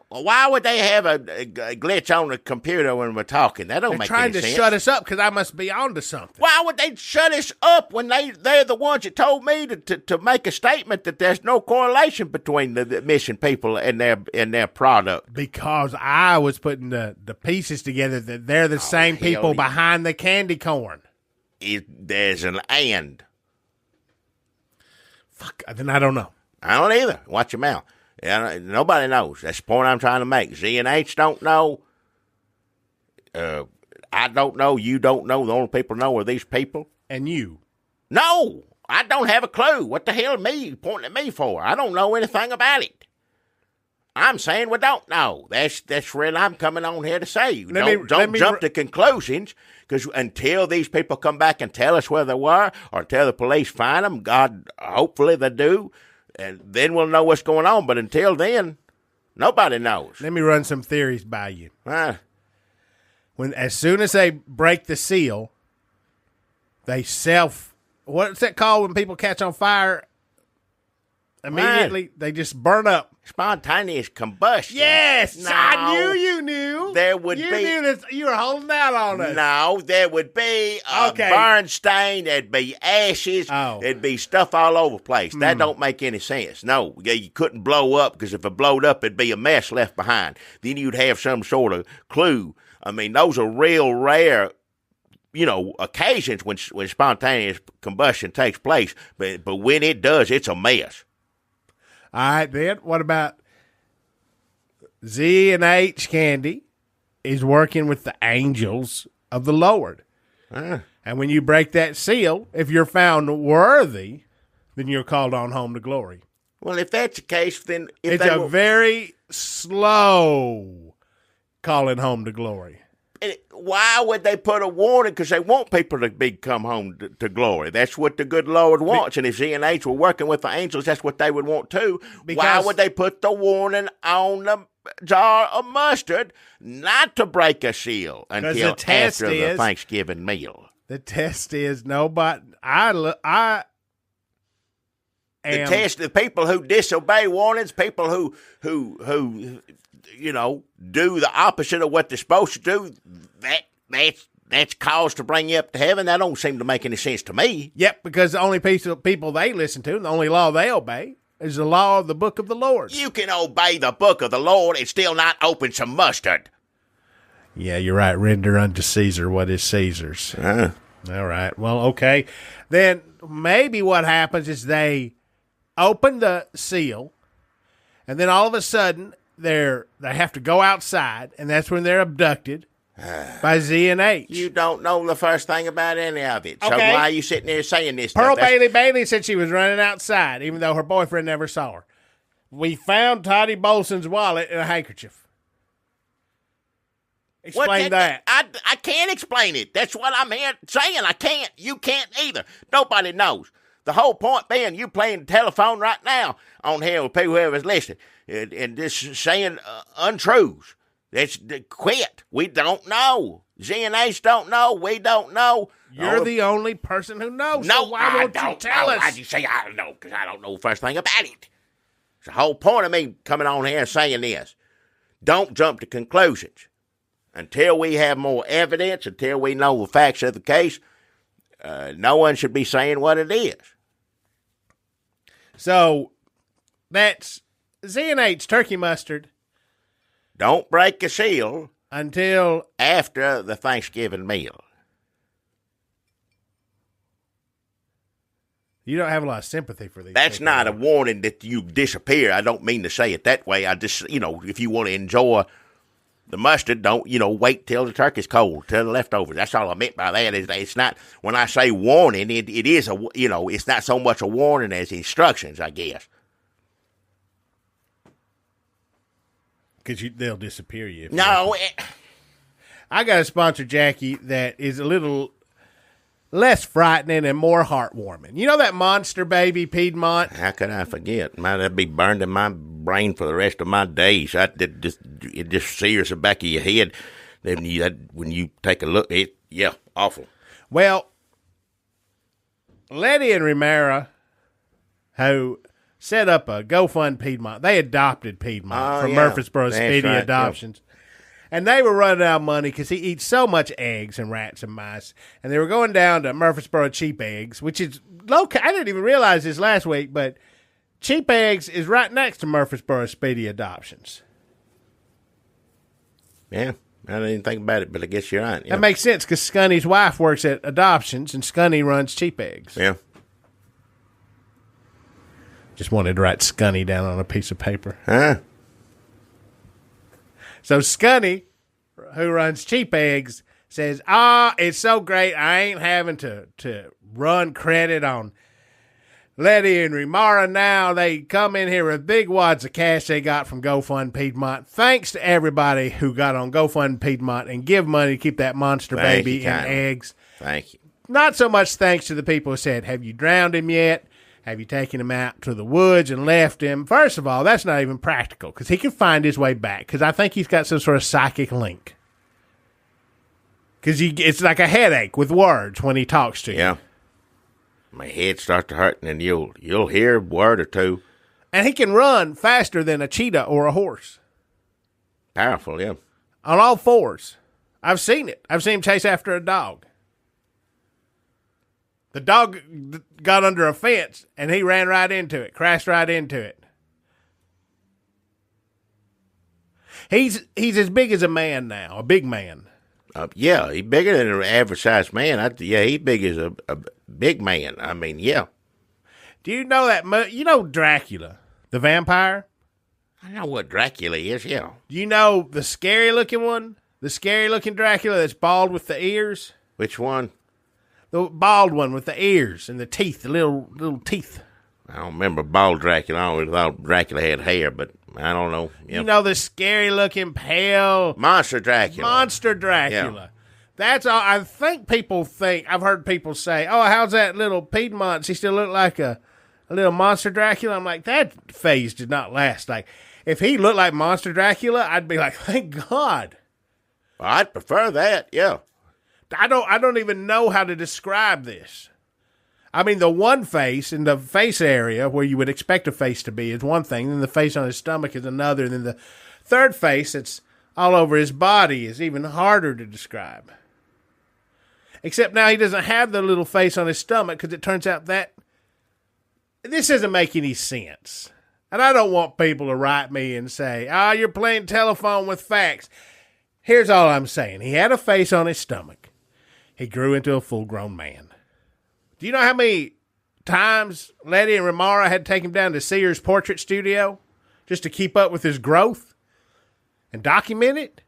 Why would they have a glitch on the computer when we're talking? That don't make any sense. They're trying to shut us up because I must be on to something. Why would they shut us up when they're the ones that told me to make a statement that there's no correlation between the missing people and their product? Because I was putting the pieces together that they're the same people behind the candy corn. There's an and. Fuck, then I don't know. I don't either. Watch your mouth. Nobody knows. That's the point I'm trying to make. Z and H don't know. I don't know. You don't know. The only people know are these people. And you. No, I don't have a clue. What the hell are you pointing at me for? I don't know anything about it. I'm saying we don't know. That's what I'm coming on here to say. Don't jump to conclusions, because until these people come back and tell us where they were, or until the police find them, God, hopefully they do, and then we'll know what's going on. But until then, nobody knows. Let me run some theories by you. As soon as they break the seal, they what's that called when people catch on fire? Immediately, they just burn up. Spontaneous combustion. Yes, no, I knew you knew. There would you be. Knew this. You were holding out on us. No, there would be a burn stain. There'd be ashes. Oh. There'd be stuff all over the place. That don't make any sense. No, you couldn't blow up, because if it blowed up, it'd be a mess left behind. Then you'd have some sort of clue. I mean, those are real rare, occasions when spontaneous combustion takes place. But when it does, it's a mess. All right, then. What about Z and H Candy is working with the angels of the Lord. And when you break that seal, if you're found worthy, then you're called on home to glory. Well, if that's the case, then it's a very slow calling home to glory. Why would they put a warning? Because they want people to come home to glory. That's what the good Lord wants. And if Z and H were working with the angels, that's what they would want too. Why would they put the warning on the jar of mustard not to break a seal until after the Thanksgiving meal? The test is nobody. The test, the people who disobey warnings, people who do the opposite of what they're supposed to do, that's cause to bring you up to heaven. That don't seem to make any sense to me. Yep, because the only people they listen to, the only law they obey, is the law of the book of the Lord. You can obey the book of the Lord and still not open some mustard. Yeah, you're right. Render unto Caesar what is Caesar's. All right. Well, okay. Then maybe what happens is they open the seal, and then all of a sudden they have to go outside, and that's when they're abducted by Z and H. You don't know the first thing about any of it. So why are you sitting there saying this Pearl stuff? Bailey said she was running outside, even though her boyfriend never saw her. We found Toddy Bolson's wallet and a handkerchief. Explain that. I can't explain it. That's what I'm here saying. I can't. You can't either. Nobody knows. The whole point being, you playing the telephone right now on here with people whoever's listening and just saying untruths. That's quit. We don't know. Z and H don't know. We don't know. You're the only person who knows. No, so why won't you tell us? Why'd you say I don't know? Because I don't know the first thing about it. It's the whole point of me coming on here and saying this. Don't jump to conclusions. Until we have more evidence, until we know the facts of the case, no one should be saying what it is. So, that's Z and H turkey mustard. Don't break a seal until after the Thanksgiving meal. You don't have a lot of sympathy for these. That's not a warning that you disappear. I don't mean to say it that way. I just, if you want to enjoy the mustard, don't, wait till the turkey's cold, till the leftovers. That's all I meant by that. It's not, when I say warning, it is it's not so much a warning as instructions, I guess. Because they'll disappear you. No. I got a sponsor, Jackie, that is a little less frightening and more heartwarming. You know that monster baby Piedmont? How could I forget? Might be burned in my brain for the rest of my days. It just sears the back of your head. Then when you take a look, awful. Well, Letty and Remera, who set up a GoFund Piedmont. They adopted Piedmont from Murfreesboro Speedy Adoptions. Yeah. And they were running out of money because he eats so much eggs and rats and mice. And they were going down to Murfreesboro Cheap Eggs, which is local. I didn't even realize this last week, but Cheap Eggs is right next to Murfreesboro Speedy Adoptions. Yeah, I didn't even think about it, but I guess you're right. Yeah. That makes sense because Scunny's wife works at Adoptions, and Scunny runs Cheap Eggs. Yeah. Just wanted to write Scunny down on a piece of paper. Huh? So Scunny, who runs Cheap Eggs, says, it's so great I ain't having to run credit on Letty and Remara now. They come in here with big wads of cash they got from GoFund Piedmont. Thanks to everybody who got on GoFund Piedmont and give money to keep that monster baby in eggs. Thank you. Not so much thanks to the people who said, have you drowned him yet? Have you taken him out to the woods and left him? First of all, that's not even practical because he can find his way back because I think he's got some sort of psychic link. Because it's like a headache with words when he talks to you. Yeah. My head starts to hurt, and then you'll hear a word or two. And he can run faster than a cheetah or a horse. Powerful, yeah. On all fours. I've seen it. I've seen him chase after a dog. The dog got under a fence, and he ran right into it, crashed right into it. He's as big as a man now, a big man. Yeah, he's bigger than an average-sized man. He's big as a big man. I mean, yeah. Do you know that? You know Dracula, the vampire? I know what Dracula is, yeah. Do you know the scary-looking one? The scary-looking Dracula that's bald with the ears? Which one? The bald one with the ears and the teeth, the little teeth. I don't remember bald Dracula. I always thought Dracula had hair, but I don't know. Yep. You know the scary-looking, pale... Monster Dracula. Monster Dracula. Yeah. That's all. I think people think... I've heard people say, how's that little Piedmont? Does he still look like a little Monster Dracula? I'm like, that phase did not last. Like, if he looked like Monster Dracula, I'd be like, thank God. Well, I'd prefer that, yeah. I don't even know how to describe this. I mean, the one face in the face area where you would expect a face to be is one thing, then the face on his stomach is another, and then the third face that's all over his body is even harder to describe. Except now he doesn't have the little face on his stomach because it turns out that this doesn't make any sense. And I don't want people to write me and say, you're playing telephone with facts. Here's all I'm saying. He had a face on his stomach. He grew into a full-grown man. Do you know how many times Letty and Remara had to take him down to Sears Portrait Studio just to keep up with his growth and document it?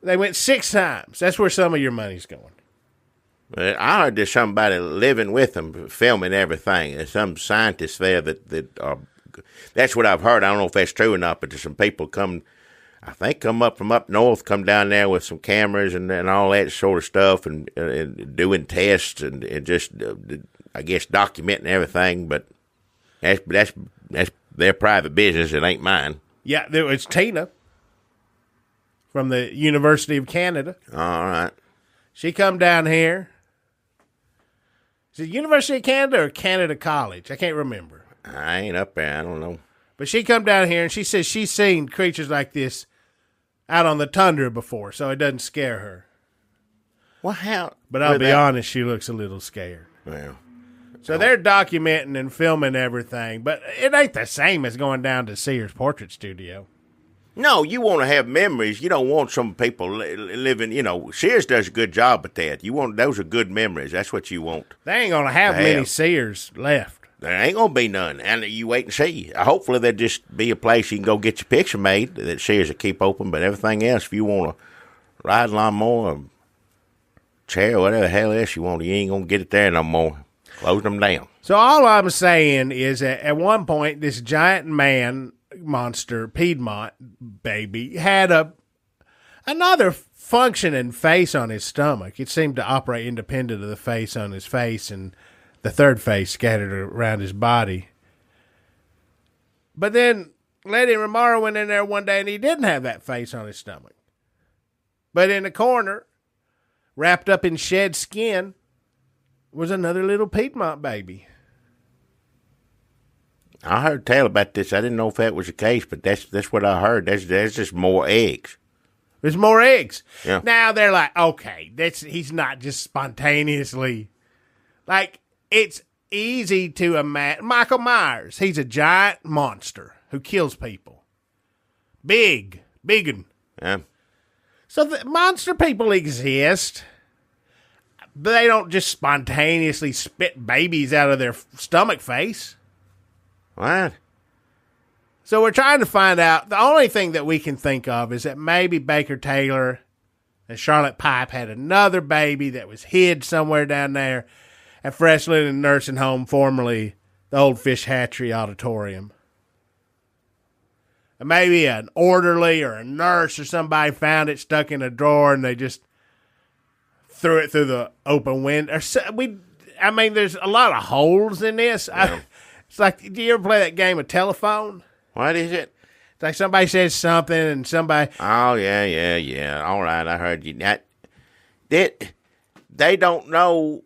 They went 6 times. That's where some of your money's going. Well, I heard there's somebody living with them, filming everything. There's some scientists there that are... That's what I've heard. I don't know if that's true or not, but there's some people come up from up north, come down there with some cameras and all that sort of stuff and doing tests and just, I guess, documenting everything. But that's their private business. It ain't mine. Yeah, it's Tina from the University of Canada. All right. She come down here. Is it University of Canada or Canada College? I can't remember. I ain't up there. I don't know. But she come down here and she says she's seen creatures like this out on the tundra before, so it doesn't scare her. Well, how? But I'll be honest, she looks a little scared. Well, so they're documenting and filming everything, but it ain't the same as going down to Sears Portrait Studio. No, you want to have memories. You don't want some people living, Sears does a good job at that. Those are good memories. That's what you want. They ain't going to have many Sears left. There ain't going to be none, and you wait and see. Hopefully there'll just be a place you can go get your picture made that Sears will keep open, but everything else, if you want a ride lawnmower, a chair, whatever the hell else you want, you ain't going to get it there no more. Close them down. So all I'm saying is that at one point, this giant man, monster, Piedmont baby, had another functioning face on his stomach. It seemed to operate independent of the face on his face and the third face scattered around his body. But then Letty and Remara went in there one day and he didn't have that face on his stomach. But in the corner, wrapped up in shed skin, was another little Piedmont baby. I heard tell about this. I didn't know if that was the case, but that's what I heard. There's just more eggs. There's more eggs. Yeah. Now they're like, okay, he's not just spontaneously. Like, it's easy to imagine. Michael Myers, he's a giant monster who kills people. Big one. Yeah. So the monster people exist. they don't just spontaneously spit babies out of their stomach face. What? So we're trying to find out. The only thing that we can think of is that maybe Baker Taylor and Charlotte Pipe had another baby that was hid somewhere down there at Fresh Linen Nursing Home, formerly the Old Fish Hatchery Auditorium. And maybe an orderly or a nurse or somebody found it stuck in a drawer and they just threw it through the open window. I mean, there's a lot of holes in this. Yeah. It's like, do you ever play that game of telephone? What is it? It's like somebody says something and somebody... Oh, yeah. All right, I heard you. They don't know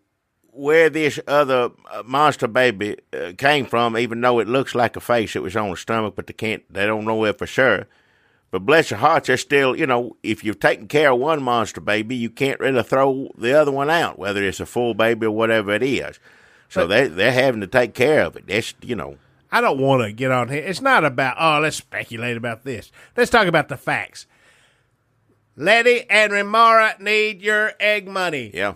where this other monster baby came from, even though it looks like a face. It was on the stomach, but they don't know it for sure. But bless your hearts, they're still, if you're taking care of one monster baby, you can't really throw the other one out, whether it's a full baby or whatever it is. So they're having to take care of it. That's, I don't want to get on here. It's not about, let's speculate about this. Let's talk about the facts. Letty and Remara need your egg money. Yeah.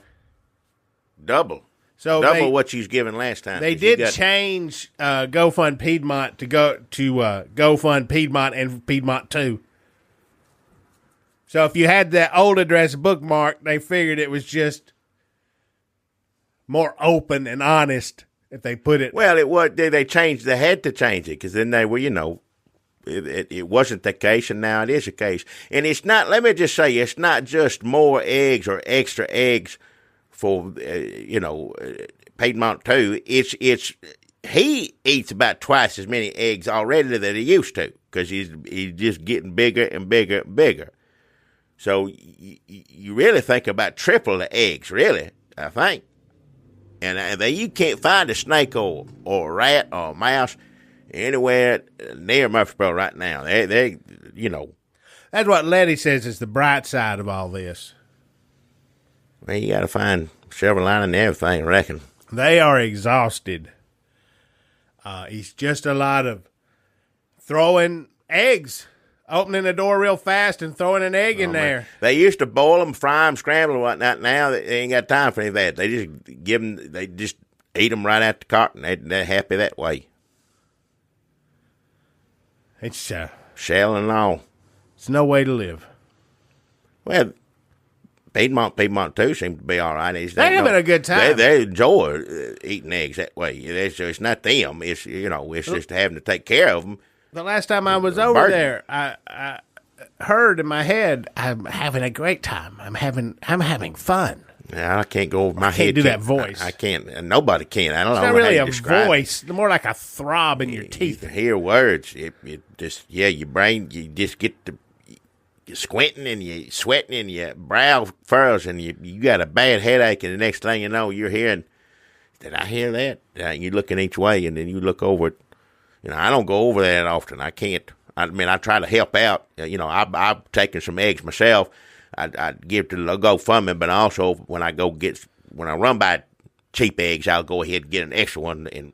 Double what she's given last time. They did change GoFund Piedmont to GoFund Piedmont and Piedmont 2. So if you had that old address bookmarked, they figured it was just more open and honest if they put it. Well, it was. They changed. They had to change it because then they were, it wasn't the case, and now it is the case. And it's not. Let me just say, it's not just more eggs or extra eggs for Piedmont 2. It's he eats about twice as many eggs already that he used to because he's just getting bigger and bigger and bigger. So you really think about triple the eggs, really, I think. And you can't find a snake or a rat or a mouse anywhere near Murfreesboro right now. They That's what Letty says is the bright side of all this. Well, you got to find silver lining and everything, I reckon. They are exhausted. It's just a lot of throwing eggs. Opening the door real fast and throwing an egg in there. They used to boil them, fry them, scramble them, whatnot. Now they ain't got time for any of that. They just eat them right out the carton. They're happy that way. It's shell and all. It's no way to live. Well, Piedmont 2 seems to be all right. They're having a good time. They enjoy eating eggs that way. It's not them. It's it's just having to take care of them. The last time I was over there, I heard in my head, "I'm having a great time. I'm having fun." Yeah, I can't go over my head. I can't do that voice. I can't, and nobody can. I don't know. It's not really a voice. It's more like a throb in your teeth. You hear words. It just your brain. You just get to squinting and you sweating and your brow furrows and you got a bad headache, and the next thing you know, you're hearing. Did I hear that? You looking each way, and then you look over it. I don't go over there that often. I can't. I mean, I try to help out. I've taken some eggs myself. I give to the GoFundMe, but also when I run by cheap eggs, I'll go ahead and get an extra one and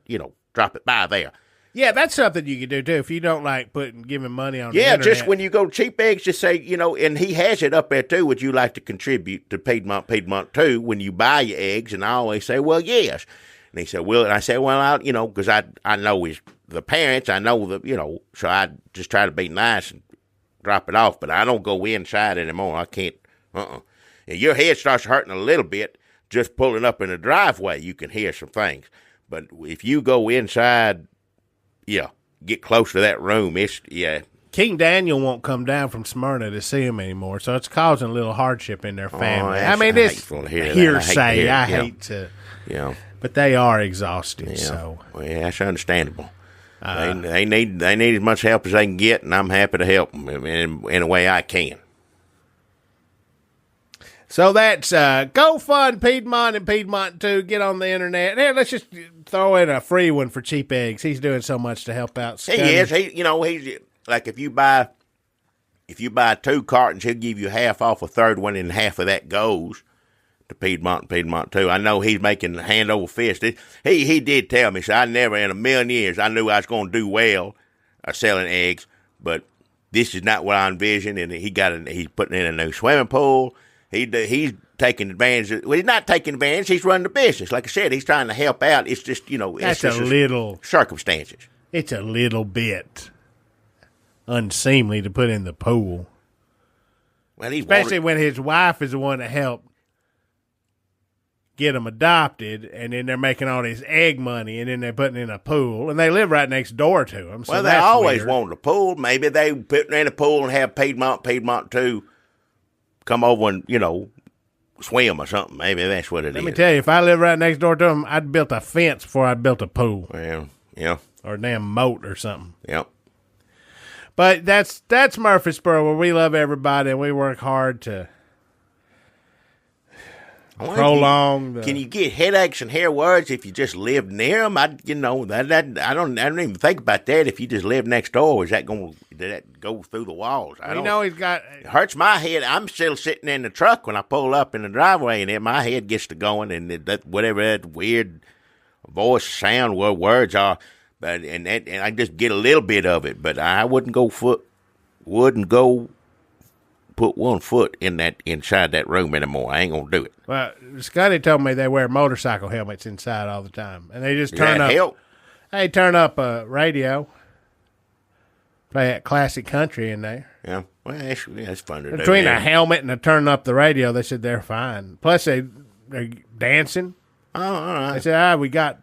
drop it by there. Yeah, that's something you can do too if you don't like giving money on. Yeah, the internet. Just when you go cheap eggs, just say and he has it up there too. Would you like to contribute to Piedmont 2 when you buy your eggs? And I always say, well, yes. And he said, well, and I said, well, because I know the parents, I know so I just try to be nice and drop it off, but I don't go inside anymore. I can't, And your head starts hurting a little bit, just pulling up in the driveway, you can hear some things. But if you go inside, get close to that room, King Daniel won't come down from Smyrna to see him anymore, so it's causing a little hardship in their family. I mean, it's hearsay. I hate to. Yeah. But they are exhausted, yeah. so. Well, that's understandable. They need as much help as they can get, and I'm happy to help them in a way I can. So that's GoFund Piedmont and Piedmont 2. Get on the internet. Here, let's just throw in a free one for cheap eggs. He's doing so much to help out. He is. He's like if you buy 2 cartons, he'll give you half off a third one, and half of that goes to Piedmont 2. I know he's making hand over fist. He did tell me, so I never in a million years I knew I was going to do well selling eggs, but this is not what I envisioned. And he's putting in a new swimming pool. he's taking advantage. Well, he's not taking advantage. He's running the business. Like I said, he's trying to help out. It's just, That's it's just a little circumstances. It's a little bit unseemly to put in the pool. Well, especially when his wife is the one that helped get him adopted, and then they're making all this egg money, and then they're putting in a pool, and they live right next door to him. So well, they always wanted a pool. Maybe they put in a pool and have Piedmont too come over and, swim or something. Maybe that's what it is. Let me tell you, if I lived right next door to him, I'd built a fence before I'd built a pool. Well, yeah. Or a damn moat or something. Yep. But that's Murfreesboro, where we love everybody and we work hard to prolong. Can you get headaches and hair words if you just live near them? I don't even think about that. If you just live next door, did that go through the walls? It hurts my head. I'm still sitting in the truck when I pull up in the driveway, and then my head gets to going, and whatever that weird voice sound where words are. But and I just get a little bit of it, but I wouldn't go put 1 foot inside that room anymore. I ain't gonna do it. Well, Scotty told me they wear motorcycle helmets inside all the time, and they just turn up. Help? They turn up a radio, play that classic country in there. Yeah, well, that's fun to do. Between a helmet and a turn up the radio, they said they're fine. Plus, they're dancing. Oh, all right. They said, we got.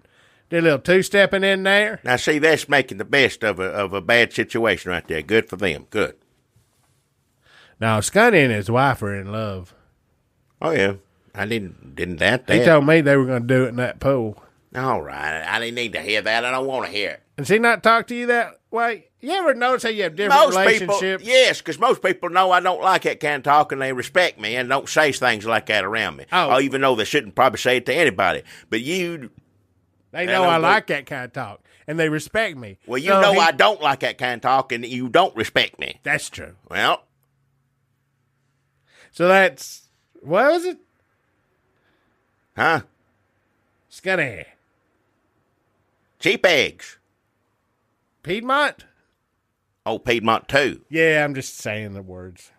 Did a little two-stepping in there. Now, see, that's making the best of a bad situation right there. Good for them. Good. Now, Scotty and his wife are in love. Oh, yeah. I didn't doubt that. He told me they were going to do it in that pool. All right. I didn't need to hear that. I don't want to hear it. Has he not talked to you that way? You ever notice how you have different relationships? Yes, because most people know I don't like that kind of talk, and they respect me and don't say things like that around me. Oh. Even though they shouldn't probably say it to anybody. But you... They know I like that kind of talk, and they respect me. Well, I don't like that kind of talk, and you don't respect me. That's true. Well. So that's, what was it? Huh? Scotty. Cheap eggs. Piedmont? Oh, Piedmont too. Yeah, I'm just saying the words.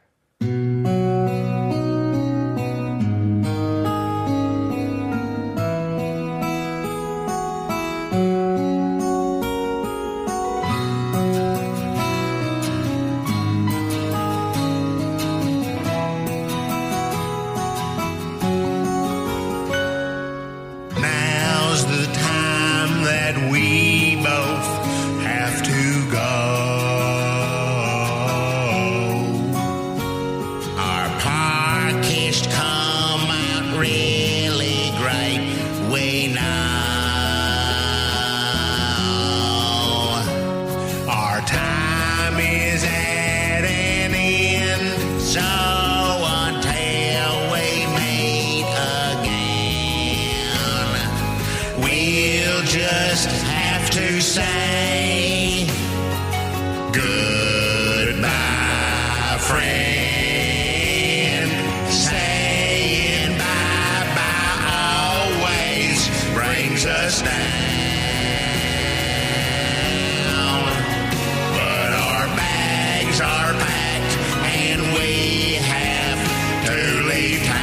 Say goodbye, friend. Saying bye-bye always brings us down. But our bags are packed and we have to leave town.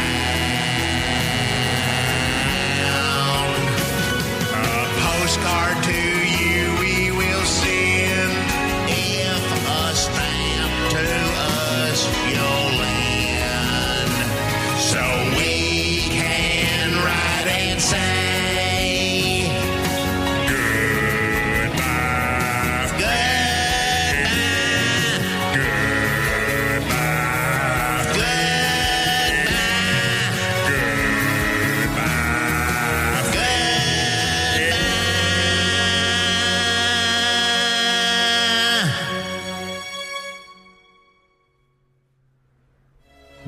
A postcard to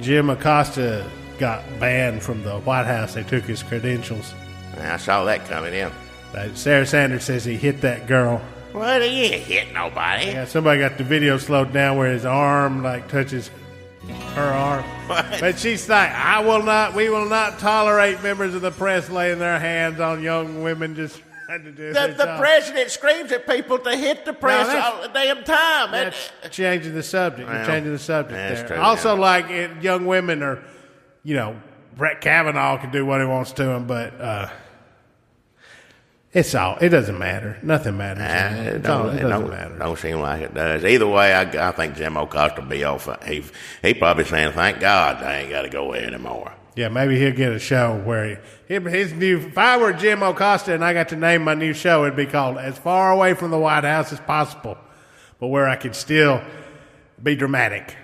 Jim Acosta got banned from the White House. They took his credentials. I saw that coming in. Sarah Sanders says he hit that girl. Well, he ain't hit nobody. Yeah, somebody got the video slowed down where his arm touches her arm. What? But she's like, we will not tolerate members of the press laying their hands on young women just trying to do the president screams at people to hit the press all the damn time. That's changing the subject. You're changing the subject that's there. true, Also, yeah. young women are Brett Kavanaugh can do what he wants to him, but it doesn't matter. Nothing matters. It doesn't matter. Don't seem like it does. Either way, I think Jim O'Costa will be off. He probably saying, thank God I ain't got to go there anymore. Yeah, maybe he'll get a show where his new. If I were Jim O'Costa and I got to name my new show, it'd be called "As Far Away from the White House as Possible," but where I could still be dramatic.